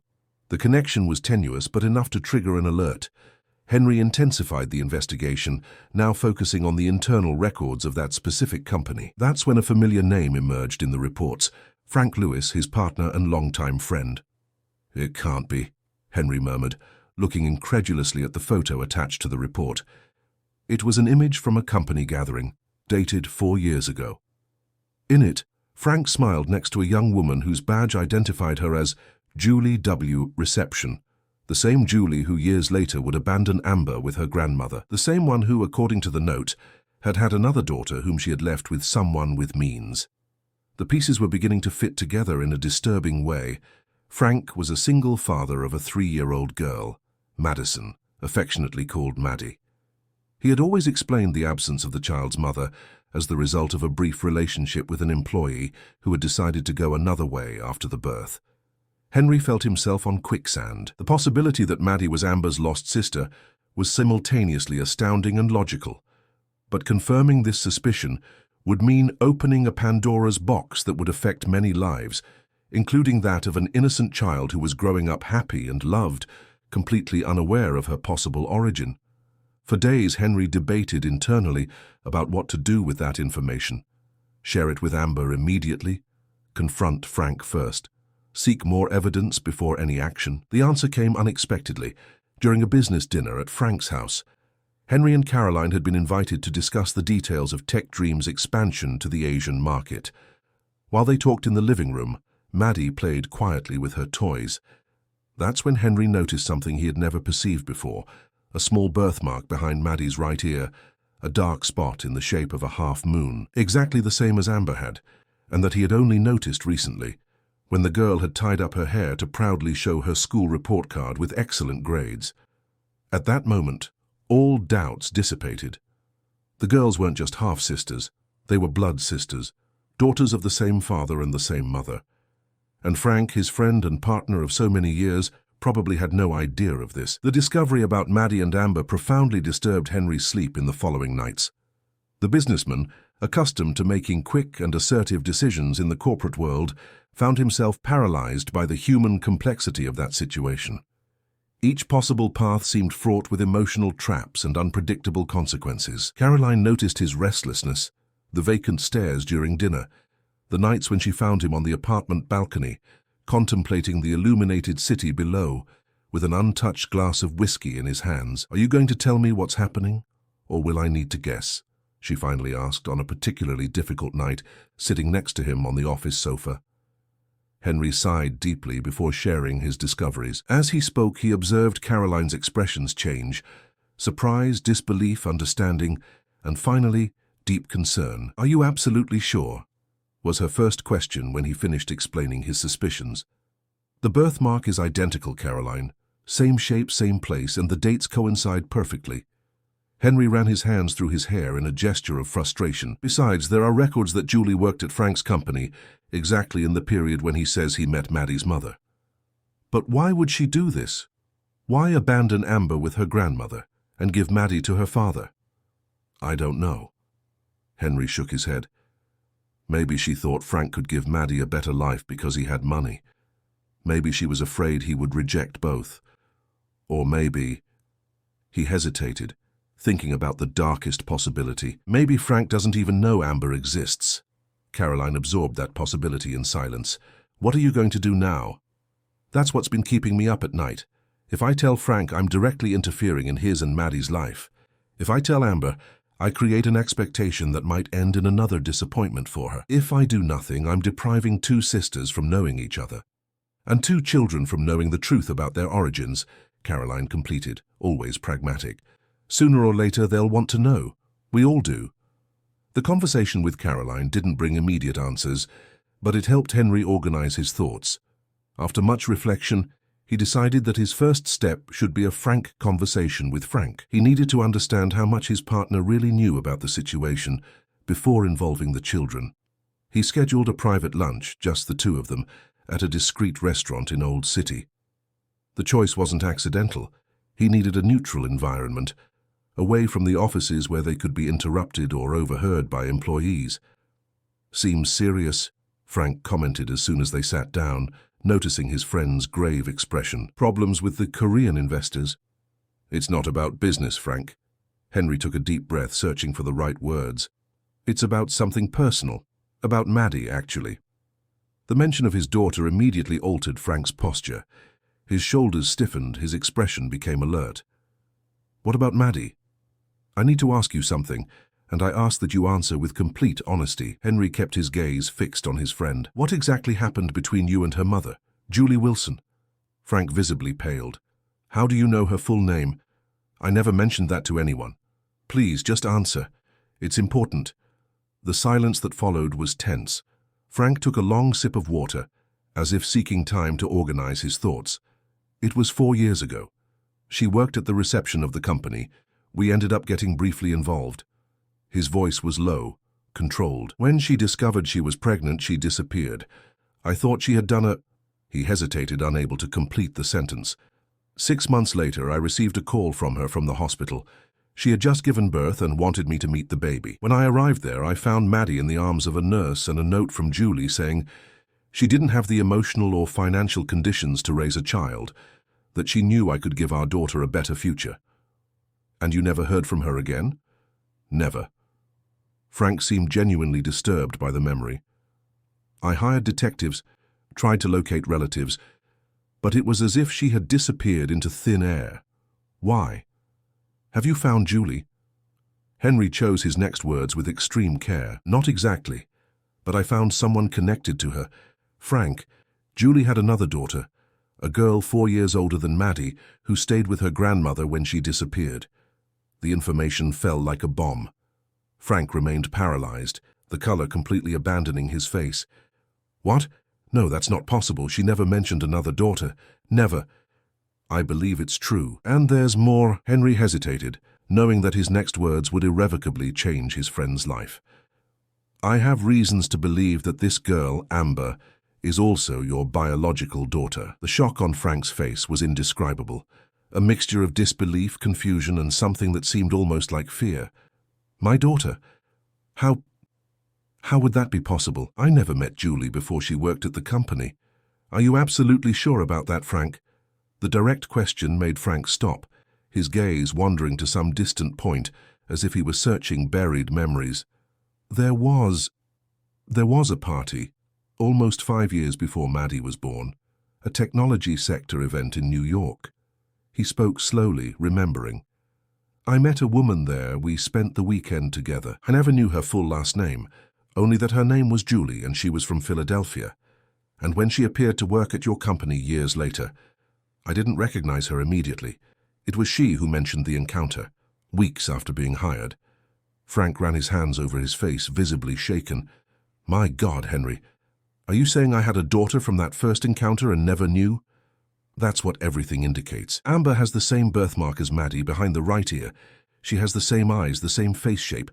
The connection was tenuous but enough to trigger an alert. Henry intensified the investigation, now focusing on the internal records of that specific company. That's when a familiar name emerged in the reports: Frank Lewis, his partner and longtime friend. "It can't be," Henry murmured, looking incredulously at the photo attached to the report. It was an image from a company gathering, dated 4 years ago. In it, Frank smiled next to a young woman whose badge identified her as Julie W. Reception, the same Julie who years later would abandon Amber with her grandmother, the same one who, according to the note, had had another daughter whom she had left with someone with means. The pieces were beginning to fit together in a disturbing way. Frank was a single father of a 3-year-old girl, Madison, affectionately called Maddie. He had always explained the absence of the child's mother as the result of a brief relationship with an employee who had decided to go another way after the birth. Henry felt himself on quicksand. The possibility that Maddie was Amber's lost sister was simultaneously astounding and logical. But confirming this suspicion would mean opening a Pandora's box that would affect many lives, including that of an innocent child who was growing up happy and loved, completely unaware of her possible origin. For days, Henry debated internally about what to do with that information. Share it with Amber immediately? Confront Frank first? Seek more evidence before any action? The answer came unexpectedly, during a business dinner at Frank's house. Henry and Caroline had been invited to discuss the details of Tech Dream's expansion to the Asian market. While they talked in the living room, Maddie played quietly with her toys. That's when Henry noticed something he had never perceived before: a small birthmark behind Maddie's right ear, a dark spot in the shape of a half-moon, exactly the same as Amber had, and that he had only noticed recently, when the girl had tied up her hair to proudly show her school report card with excellent grades. At that moment, all doubts dissipated. The girls weren't just half-sisters, they were blood sisters, daughters of the same father and the same mother. And Frank, his friend and partner of so many years, probably had no idea of this. The discovery about Maddie and Amber profoundly disturbed Henry's sleep in the following nights. The businessman, accustomed to making quick and assertive decisions in the corporate world, found himself paralyzed by the human complexity of that situation. Each possible path seemed fraught with emotional traps and unpredictable consequences. Caroline noticed his restlessness, the vacant stares during dinner, the nights when she found him on the apartment balcony, contemplating the illuminated city below, with an untouched glass of whiskey in his hands. "Are you going to tell me what's happening, or will I need to guess?" she finally asked on a particularly difficult night, sitting next to him on the office sofa. Henry sighed deeply before sharing his discoveries. As he spoke, he observed Caroline's expressions change: surprise, disbelief, understanding, and finally, deep concern. "Are you absolutely sure?" was her first question when he finished explaining his suspicions. "The birthmark is identical, Caroline. Same shape, same place, and the dates coincide perfectly." Henry ran his hands through his hair in a gesture of frustration. "Besides, there are records that Julie worked at Frank's company, exactly in the period when he says he met Maddie's mother." "But why would she do this? Why abandon Amber with her grandmother and give Maddie to her father?" "I don't know." Henry shook his head. Maybe she thought Frank could give Maddie a better life because he had money. Maybe she was afraid he would reject both. Or maybe... He hesitated, thinking about the darkest possibility. Maybe Frank doesn't even know Amber exists. Caroline absorbed that possibility in silence. "What are you going to do now?" "That's what's been keeping me up at night. If I tell Frank, I'm directly interfering in his and Maddie's life. If I tell Amber, I create an expectation that might end in another disappointment for her. If I do nothing, I'm depriving 2 sisters from knowing each other, and 2 children from knowing the truth about their origins, Caroline completed, always pragmatic. Sooner or later they'll want to know. We all do. The conversation with Caroline didn't bring immediate answers, but it helped Henry organize his thoughts. After much reflection, he decided that his first step should be a frank conversation with Frank. He needed to understand how much his partner really knew about the situation before involving the children. He scheduled a private lunch, just the two of them, at a discreet restaurant in Old City. The choice wasn't accidental. He needed a neutral environment, away from the offices where they could be interrupted or overheard by employees. "Seems serious," Frank commented as soon as they sat down, noticing his friend's grave expression. "Problems with the Korean investors?" "It's not about business, Frank." Henry took a deep breath, searching for the right words. "It's about something personal. About Maddie, actually." The mention of his daughter immediately altered Frank's posture. His shoulders stiffened, his expression became alert. "What about Maddie?" "I need to ask you something, and I ask that you answer with complete honesty." Henry kept his gaze fixed on his friend. "What exactly happened between you and her mother, Julie Wilson?" Frank visibly paled. "How do you know her full name? I never mentioned that to anyone. Please, just answer. It's important." The silence that followed was tense. Frank took a long sip of water, as if seeking time to organize his thoughts. "It was 4 years ago. She worked at the reception of the company. We ended up getting briefly involved." His voice was low, controlled. "When she discovered she was pregnant, she disappeared. I thought she had done a—" He hesitated, unable to complete the sentence. 6 months later, I received a call from her from the hospital. She had just given birth and wanted me to meet the baby. When I arrived there, I found Maddie in the arms of a nurse and a note from Julie saying she didn't have the emotional or financial conditions to raise a child, that she knew I could give our daughter a better future. "And you never heard from her again?" "Never." Frank seemed genuinely disturbed by the memory. "I hired detectives, tried to locate relatives, but it was as if she had disappeared into thin air. Why? Have you found Julie?" Henry chose his next words with extreme care. "Not exactly, but I found someone connected to her. Frank, Julie had another daughter, a girl 4 years older than Maddie, who stayed with her grandmother when she disappeared." The information fell like a bomb. Frank remained paralyzed, the color completely abandoning his face. "What? No, that's not possible. She never mentioned another daughter. Never." "I believe it's true. And there's more." Henry hesitated, knowing that his next words would irrevocably change his friend's life. "I have reasons to believe that this girl, Amber, is also your biological daughter." The shock on Frank's face was indescribable, a mixture of disbelief, confusion, and something that seemed almost like fear. "My daughter? How would that be possible? I never met Julie before she worked at the company." "Are you absolutely sure about that, Frank?" The direct question made Frank stop, his gaze wandering to some distant point, as if he were searching buried memories. There was a party, almost 5 years before Maddie was born, a technology sector event in New York." He spoke slowly, remembering. "I met a woman there. We spent the weekend together. I never knew her full last name, only that her name was Julie and she was from Philadelphia. And when she appeared to work at your company years later, I didn't recognize her immediately. It was she who mentioned the encounter, weeks after being hired." Frank ran his hands over his face, visibly shaken. "My God, Henry, are you saying I had a daughter from that first encounter and never knew?" "That's what everything indicates. Amber has the same birthmark as Maddie behind the right ear. She has the same eyes, the same face shape,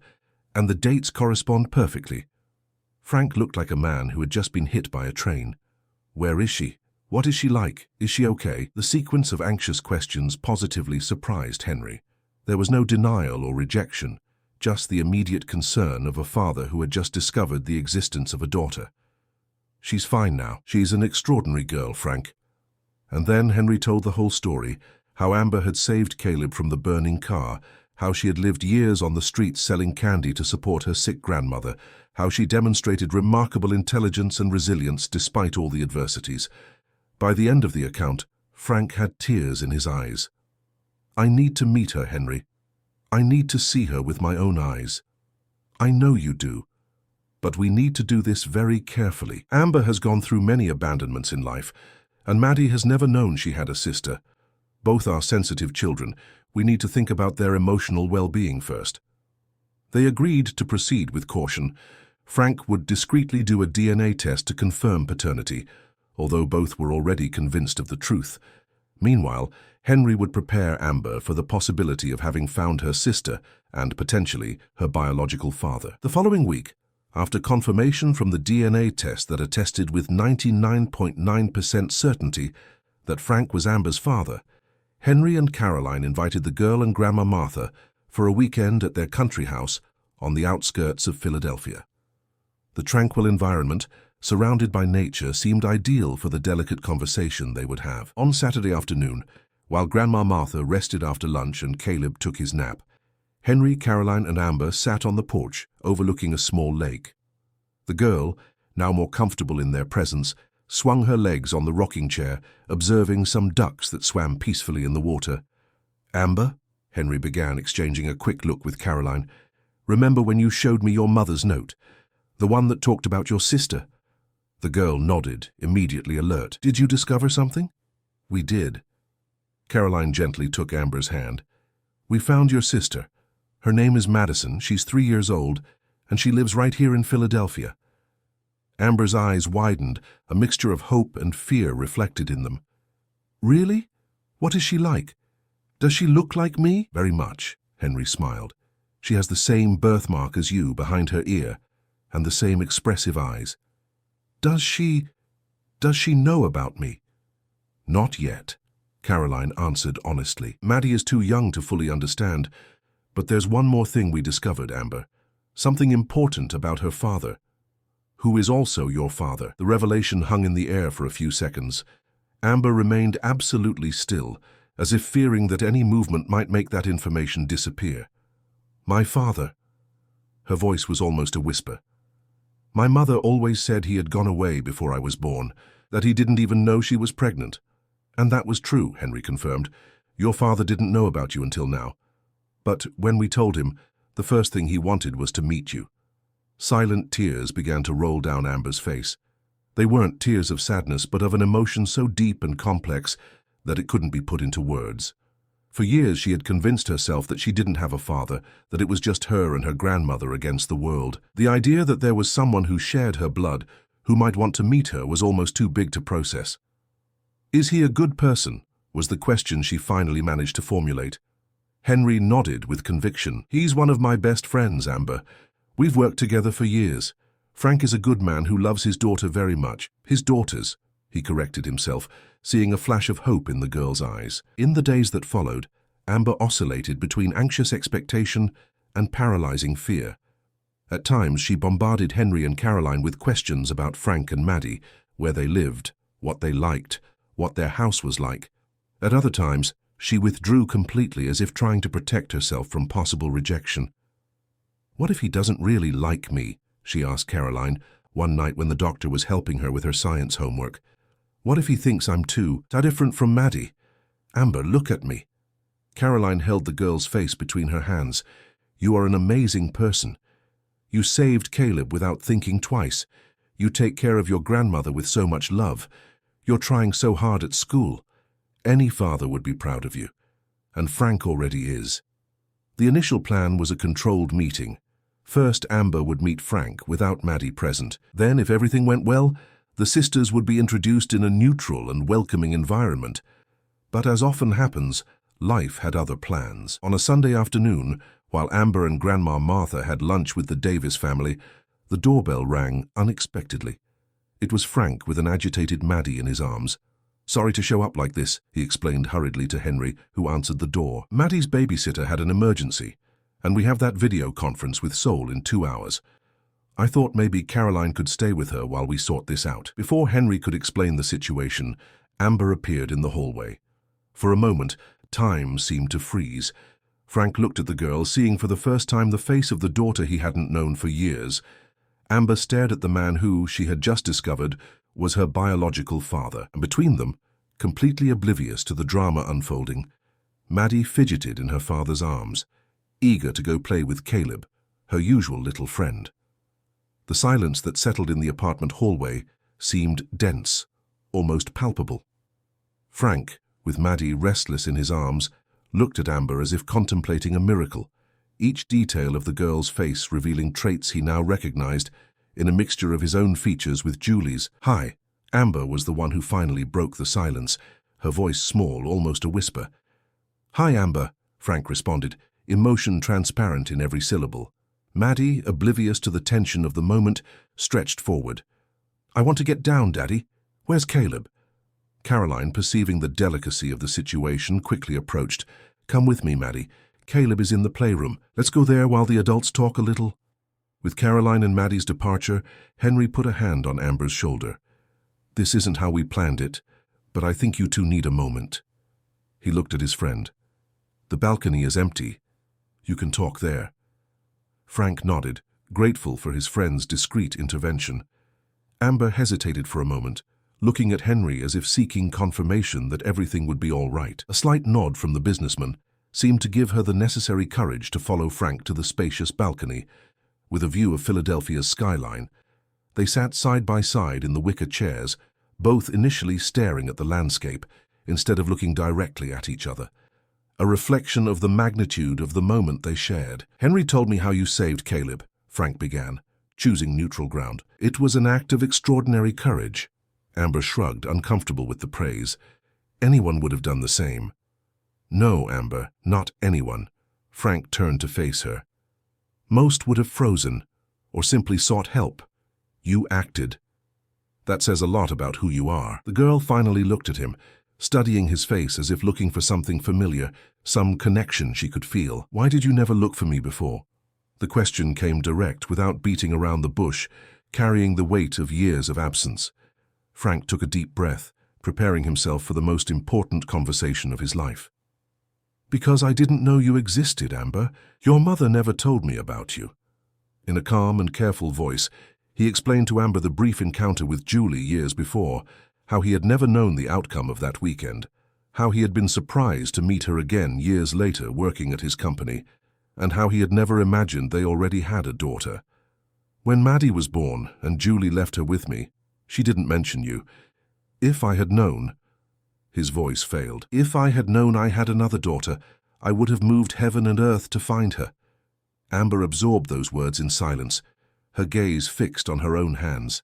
and the dates correspond perfectly." Frank looked like a man who had just been hit by a train. "Where is she? What is she like? Is she okay?" The sequence of anxious questions positively surprised Henry. There was no denial or rejection, just the immediate concern of a father who had just discovered the existence of a daughter. "She's fine now. She's an extraordinary girl, Frank." And then Henry told the whole story, how Amber had saved Caleb from the burning car, how she had lived years on the streets selling candy to support her sick grandmother, how she demonstrated remarkable intelligence and resilience despite all the adversities. By the end of the account, Frank had tears in his eyes. "I need to meet her, Henry. I need to see her with my own eyes. I know you do. But we need to do this very carefully. Amber has gone through many abandonments in life, and Maddie has never known she had a sister. Both are sensitive children. We need to think about their emotional well-being first. They agreed to proceed with caution. Frank would discreetly do a DNA test to confirm paternity, although both were already convinced of the truth. Meanwhile, Henry would prepare Amber for the possibility of having found her sister and, potentially, her biological father. The following week, after confirmation from the DNA test that attested with 99.9% certainty that Frank was Amber's father, Henry and Caroline invited the girl and Grandma Martha for a weekend at their country house on the outskirts of Philadelphia. The tranquil environment, surrounded by nature, seemed ideal for the delicate conversation they would have. On Saturday afternoon, while Grandma Martha rested after lunch and Caleb took his nap, Henry, Caroline, and Amber sat on the porch overlooking a small lake. The girl, now more comfortable in their presence, swung her legs on the rocking chair, observing some ducks that swam peacefully in the water. "Amber," Henry began, exchanging a quick look with Caroline, "remember when you showed me your mother's note? The one that talked about your sister?" The girl nodded, immediately alert. "Did you discover something?" "We did." Caroline gently took Amber's hand. "We found your sister. Her name is Madison, she's 3 years old, and she lives right here in Philadelphia." Amber's eyes widened, a mixture of hope and fear reflected in them. "Really? What is she like? Does she look like me?" "Very much," Henry smiled. "She has the same birthmark as you behind her ear, and the same expressive eyes." Does she know about me?" "Not yet," Caroline answered honestly. "Maddie is too young to fully understand, but there's one more thing we discovered, Amber. Something important about her father, who is also your father." The revelation hung in the air for a few seconds. Amber remained absolutely still, as if fearing that any movement might make that information disappear. "My father." Her voice was almost a whisper. "My mother always said he had gone away before I was born, that he didn't even know she was pregnant." "And that was true," Henry confirmed. "Your father didn't know about you until now. But when we told him, the first thing he wanted was to meet you." Silent tears began to roll down Amber's face. They weren't tears of sadness, but of an emotion so deep and complex that it couldn't be put into words. For years she had convinced herself that she didn't have a father, that it was just her and her grandmother against the world. The idea that there was someone who shared her blood, who might want to meet her, was almost too big to process. "Is he a good person?" was the question she finally managed to formulate. Henry nodded with conviction. "He's one of my best friends, Amber. We've worked together for years. Frank is a good man who loves his daughter very much." "His daughters," he corrected himself, seeing a flash of hope in the girl's eyes. In the days that followed, Amber oscillated between anxious expectation and paralyzing fear. At times, she bombarded Henry and Caroline with questions about Frank and Maddie, where they lived, what they liked, what their house was like. At other times, she withdrew completely, as if trying to protect herself from possible rejection. "What if he doesn't really like me?" she asked Caroline one night when the doctor was helping her with her science homework. "What if he thinks I'm too different from Maddie? Amber, look at me." Caroline held the girl's face between her hands. "You are an amazing person. You saved Caleb without thinking twice. You take care of your grandmother with so much love. You're trying so hard at school. Any father would be proud of you. And Frank already is." The initial plan was a controlled meeting. First, Amber would meet Frank without Maddie present. Then, if everything went well, the sisters would be introduced in a neutral and welcoming environment. But as often happens, life had other plans. On a Sunday afternoon, while Amber and Grandma Martha had lunch with the Davis family, the doorbell rang unexpectedly. It was Frank with an agitated Maddie in his arms. "Sorry to show up like this," he explained hurriedly to Henry, who answered the door. "Maddie's babysitter had an emergency, and we have that video conference with Sol in 2 hours. I thought maybe Caroline could stay with her while we sort this out." Before Henry could explain the situation, Amber appeared in the hallway. For a moment, time seemed to freeze. Frank looked at the girl, seeing for the first time the face of the daughter he hadn't known for years. Amber stared at the man who, she had just discovered, was her biological father, and between them, completely oblivious to the drama unfolding, Maddie fidgeted in her father's arms, eager to go play with Caleb, her usual little friend. The silence that settled in the apartment hallway seemed dense, almost palpable. Frank, with Maddie restless in his arms, looked at Amber as if contemplating a miracle, each detail of the girl's face revealing traits he now recognized in a mixture of his own features with Julie's. "Hi." Amber was the one who finally broke the silence, her voice small, almost a whisper. "Hi, Amber," Frank responded, emotion transparent in every syllable. Maddie, oblivious to the tension of the moment, stretched forward. "I want to get down, Daddy. Where's Caleb?" Caroline, perceiving the delicacy of the situation, quickly approached. "Come with me, Maddie. Caleb is in the playroom. Let's go there while the adults talk a little." With Caroline and Maddie's departure, Henry put a hand on Amber's shoulder. "This isn't how we planned it, but I think you two need a moment." He looked at his friend. "The balcony is empty. You can talk there." Frank nodded, grateful for his friend's discreet intervention. Amber hesitated for a moment, looking at Henry as if seeking confirmation that everything would be all right. A slight nod from the businessman seemed to give her the necessary courage to follow Frank to the spacious balcony, with a view of Philadelphia's skyline. They sat side by side in the wicker chairs, both initially staring at the landscape, instead of looking directly at each other. A reflection of the magnitude of the moment they shared. "Henry told me how you saved Caleb," Frank began, choosing neutral ground. "It was an act of extraordinary courage." Amber shrugged, uncomfortable with the praise. "Anyone would have done the same." "No, Amber, not anyone." Frank turned to face her. "Most would have frozen, or simply sought help. You acted. That says a lot about who you are." The girl finally looked at him, studying his face as if looking for something familiar, some connection she could feel. "Why did you never look for me before?" The question came direct, without beating around the bush, carrying the weight of years of absence. Frank took a deep breath, preparing himself for the most important conversation of his life. "Because I didn't know you existed, Amber. Your mother never told me about you." In a calm and careful voice, he explained to Amber the brief encounter with Julie years before, how he had never known the outcome of that weekend, how he had been surprised to meet her again years later working at his company, and how he had never imagined they already had a daughter. "When Maddie was born and Julie left her with me, she didn't mention you. If I had known—" His voice failed. "If I had known I had another daughter, I would have moved heaven and earth to find her." Amber absorbed those words in silence, her gaze fixed on her own hands.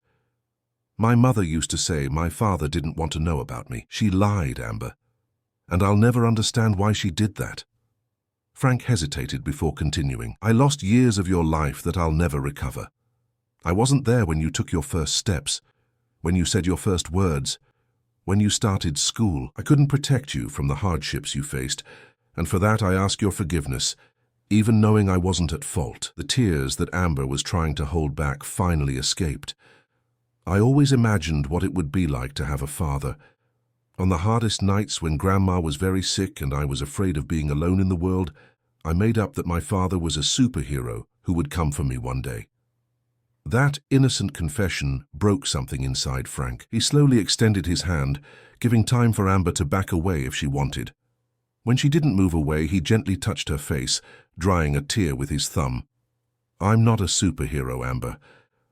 "My mother used to say my father didn't want to know about me. She lied, Amber. And I'll never understand why she did that." Frank hesitated before continuing. "I lost years of your life that I'll never recover. I wasn't there when you took your first steps, when you said your first words, when you started school. I couldn't protect you from the hardships you faced, and for that I ask your forgiveness, even knowing I wasn't at fault." The tears that Amber was trying to hold back finally escaped. "I always imagined what it would be like to have a father. On the hardest nights when Grandma was very sick and I was afraid of being alone in the world, I made up that my father was a superhero who would come for me one day." That innocent confession broke something inside Frank. He slowly extended his hand, giving time for Amber to back away if she wanted. When she didn't move away, he gently touched her face, drying a tear with his thumb. "I'm not a superhero, Amber.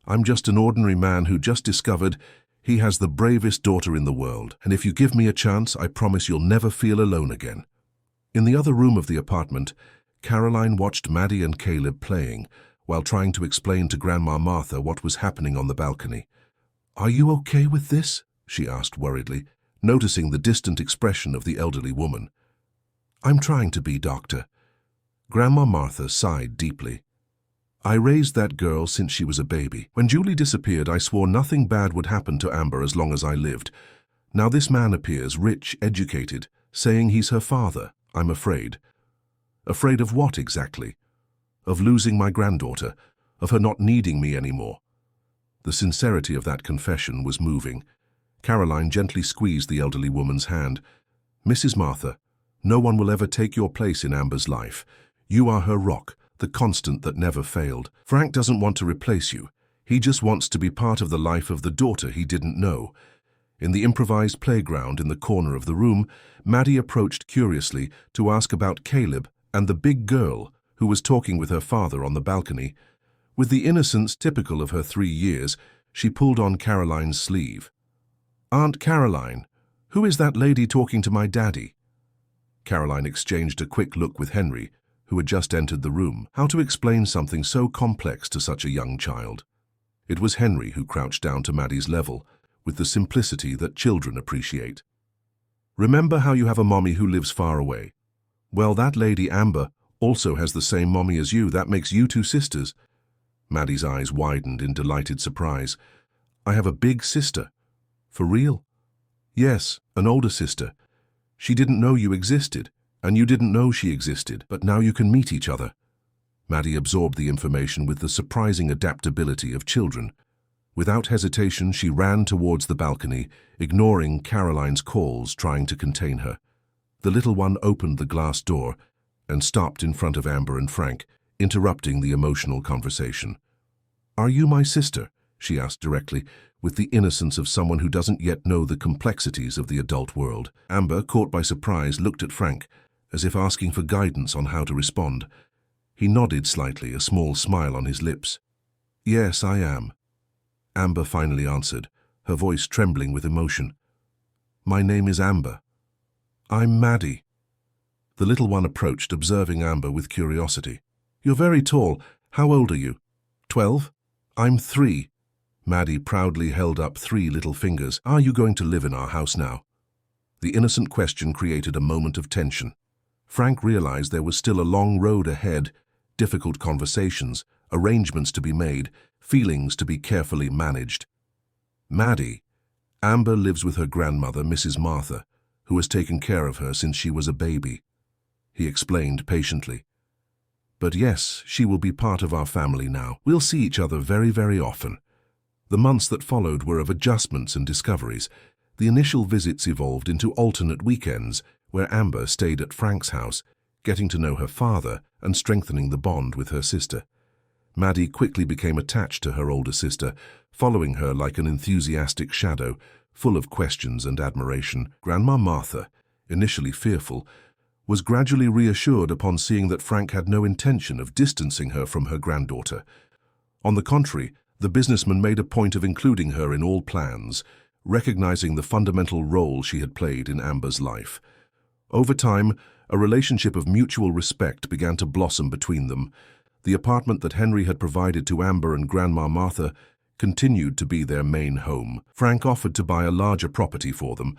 I'm just an ordinary man who just discovered he has the bravest daughter in the world. And if you give me a chance, I promise you'll never feel alone again." In the other room of the apartment, Caroline watched Maddie and Caleb playing, while trying to explain to Grandma Martha what was happening on the balcony. "Are you okay with this?" she asked worriedly, noticing the distant expression of the elderly woman. "I'm trying to be, Doctor." Grandma Martha sighed deeply. "I raised that girl since she was a baby. When Julie disappeared, I swore nothing bad would happen to Amber as long as I lived. Now this man appears, rich, educated, saying he's her father. I'm afraid." "Afraid of what exactly?" "Of losing my granddaughter, of her not needing me anymore." The sincerity of that confession was moving. Caroline gently squeezed the elderly woman's hand. "Mrs. Martha, no one will ever take your place in Amber's life. You are her rock, the constant that never failed. Frank doesn't want to replace you. He just wants to be part of the life of the daughter he didn't know." In the improvised playground in the corner of the room, Maddie approached curiously to ask about Caleb and the big girl who was talking with her father on the balcony. With the innocence typical of her 3 years, she pulled on Caroline's sleeve. "Aunt Caroline, "Who is that lady talking to my daddy?" Caroline exchanged a quick look with Henry, who had just entered the room. How to explain something so complex to such a young child? It was Henry who crouched down to Maddie's level, with the simplicity that children appreciate. "Remember how you have a mommy who lives far away? Well, that lady Amber also has the same mommy as you. That makes you two sisters." Maddie's eyes widened in delighted surprise. "I have a big sister." "For real?" "Yes, an older sister. She didn't know you existed, and you didn't know she existed, but now you can meet each other." Maddie absorbed the information with the surprising adaptability of children. Without hesitation, she ran towards the balcony, ignoring Caroline's calls, trying to contain her. The little one opened the glass door and stopped in front of Amber and Frank, interrupting the emotional conversation. "Are you my sister?" she asked directly, with the innocence of someone who doesn't yet know the complexities of the adult world. Amber, caught by surprise, looked at Frank, as if asking for guidance on how to respond. He nodded slightly, a small smile on his lips. "Yes, I am." Amber finally answered, her voice trembling with emotion. "My name is Amber." "I'm Maddie." The little one approached, observing Amber with curiosity. "You're very tall. How old are you?" 12? "I'm 3. Maddie proudly held up 3 little fingers. "Are you going to live in our house now?" The innocent question created a moment of tension. Frank realized there was still a long road ahead, difficult conversations, arrangements to be made, feelings to be carefully managed. "Maddie, Amber lives with her grandmother, Mrs. Martha, who has taken care of her since she was a baby," he explained patiently. "But yes, she will be part of our family now. We'll see each other very, very often." The months that followed were of adjustments and discoveries. The initial visits evolved into alternate weekends, where Amber stayed at Frank's house, getting to know her father and strengthening the bond with her sister. Maddie quickly became attached to her older sister, following her like an enthusiastic shadow, full of questions and admiration. Grandma Martha, initially fearful, was gradually reassured upon seeing that Frank had no intention of distancing her from her granddaughter. On the contrary, the businessman made a point of including her in all plans, recognizing the fundamental role she had played in Amber's life. Over time, a relationship of mutual respect began to blossom between them. The apartment that Henry had provided to Amber and Grandma Martha continued to be their main home. Frank offered to buy a larger property for them,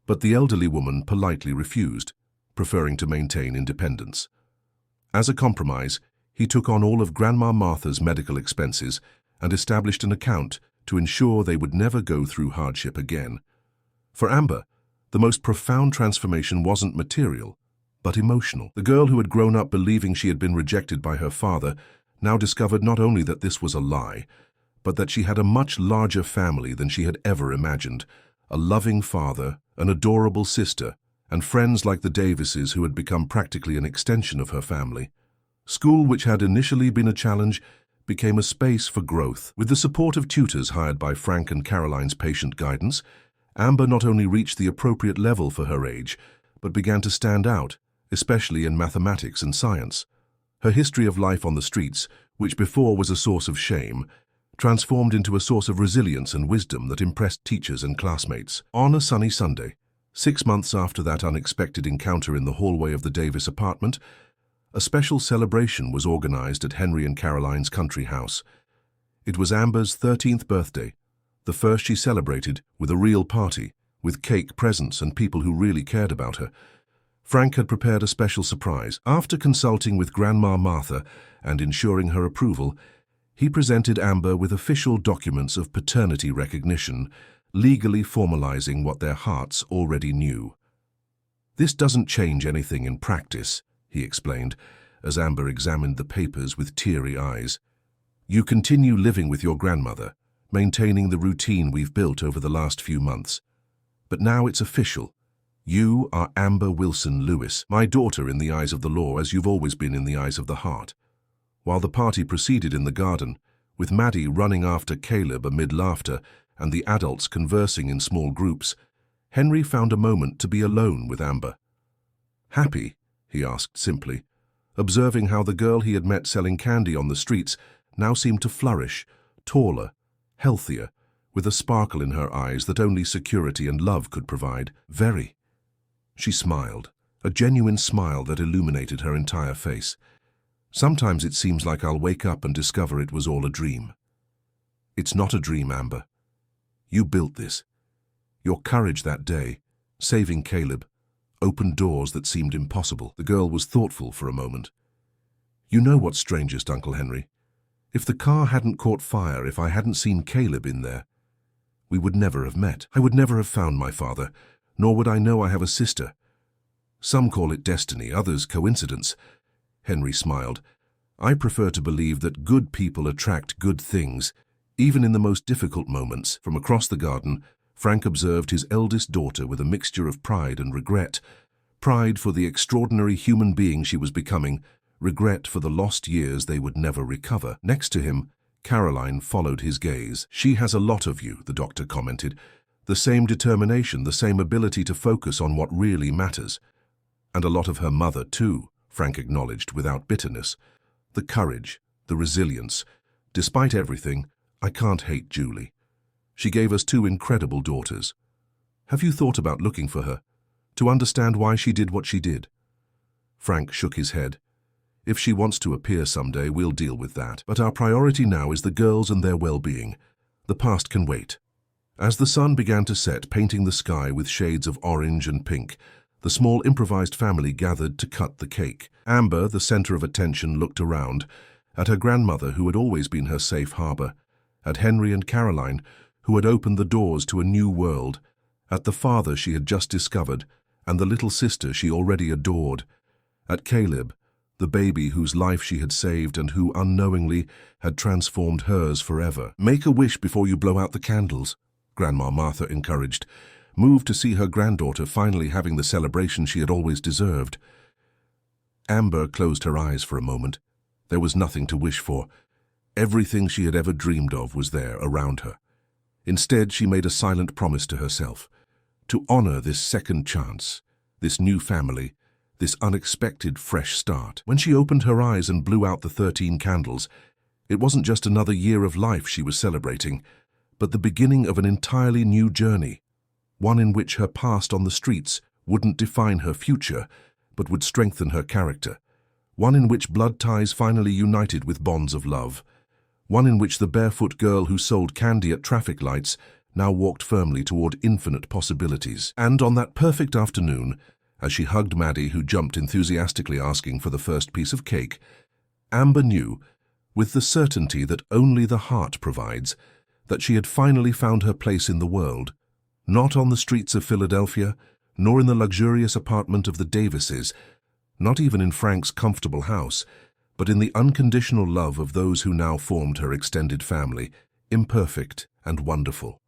but the elderly woman politely refused, preferring to maintain independence. As a compromise, he took on all of Grandma Martha's medical expenses and established an account to ensure they would never go through hardship again. For Amber, the most profound transformation wasn't material, but emotional. The girl who had grown up believing she had been rejected by her father now discovered not only that this was a lie, but that she had a much larger family than she had ever imagined, a loving father, an adorable sister, and friends like the Davises who had become practically an extension of her family. School, which had initially been a challenge, became a space for growth. With the support of tutors hired by Frank and Caroline's patient guidance, Amber not only reached the appropriate level for her age, but began to stand out, especially in mathematics and science. Her history of life on the streets, which before was a source of shame, transformed into a source of resilience and wisdom that impressed teachers and classmates. On a sunny Sunday, 6 months after that unexpected encounter in the hallway of the Davis apartment, a special celebration was organized at Henry and Caroline's country house. It was Amber's 13th birthday, the first she celebrated with a real party, with cake, presents, and people who really cared about her. Frank had prepared a special surprise. After consulting with Grandma Martha and ensuring her approval, he presented Amber with official documents of paternity recognition, legally formalizing what their hearts already knew. "This doesn't change anything in practice," he explained, as Amber examined the papers with teary eyes. "You continue living with your grandmother, maintaining the routine we've built over the last few months. But now it's official. You are Amber Wilson Lewis, my daughter in the eyes of the law, as you've always been in the eyes of the heart." While the party proceeded in the garden, with Maddie running after Caleb amid laughter and the adults conversing in small groups, Henry found a moment to be alone with Amber. "Happy?" he asked simply, observing how the girl he had met selling candy on the streets now seemed to flourish, taller, healthier, with a sparkle in her eyes that only security and love could provide. Very. She smiled, a genuine smile that illuminated her entire face. Sometimes it seems like I'll wake up and discover it was all a dream. It's not a dream, Amber. You built this. Your courage that day, saving Caleb, opened doors that seemed impossible. The girl was thoughtful for a moment. You know what's strangest, Uncle Henry? If the car hadn't caught fire, if I hadn't seen Caleb in there, we would never have met. I would never have found my father, nor would I know I have a sister. Some call it destiny, others coincidence. Henry smiled. I prefer to believe that good people attract good things, even in the most difficult moments. From across the garden, Frank observed his eldest daughter with a mixture of pride and regret. Pride for the extraordinary human being she was becoming, regret for the lost years they would never recover. Next to him, Caroline followed his gaze. She has a lot of you, the doctor commented. The same determination, the same ability to focus on what really matters. And a lot of her mother, too, Frank acknowledged without bitterness. The courage, the resilience. Despite everything, I can't hate Julie. She gave us 2 incredible daughters. Have you thought about looking for her, to understand why she did what she did? Frank shook his head. If she wants to appear someday, we'll deal with that. But our priority now is the girls and their well-being. The past can wait. As the sun began to set, painting the sky with shades of orange and pink, the small improvised family gathered to cut the cake. Amber, the center of attention, looked around, at her grandmother, who had always been her safe harbor, at Henry and Caroline, who had opened the doors to a new world, at the father she had just discovered, and the little sister she already adored, at Caleb, the baby whose life she had saved and who, unknowingly, had transformed hers forever. Make a wish before you blow out the candles, Grandma Martha encouraged, moved to see her granddaughter finally having the celebration she had always deserved. Amber closed her eyes for a moment. There was nothing to wish for. Everything she had ever dreamed of was there around her. Instead, she made a silent promise to herself, to honor this second chance, this new family, this unexpected fresh start. When she opened her eyes and blew out the 13 candles, it wasn't just another year of life she was celebrating, but the beginning of an entirely new journey, one in which her past on the streets wouldn't define her future, but would strengthen her character, one in which blood ties finally united with bonds of love, one in which the barefoot girl who sold candy at traffic lights now walked firmly toward infinite possibilities. And on that perfect afternoon, as she hugged Maddie, who jumped enthusiastically asking for the first piece of cake, Amber knew, with the certainty that only the heart provides, that she had finally found her place in the world, not on the streets of Philadelphia, nor in the luxurious apartment of the Davises, not even in Frank's comfortable house, but in the unconditional love of those who now formed her extended family, imperfect and wonderful.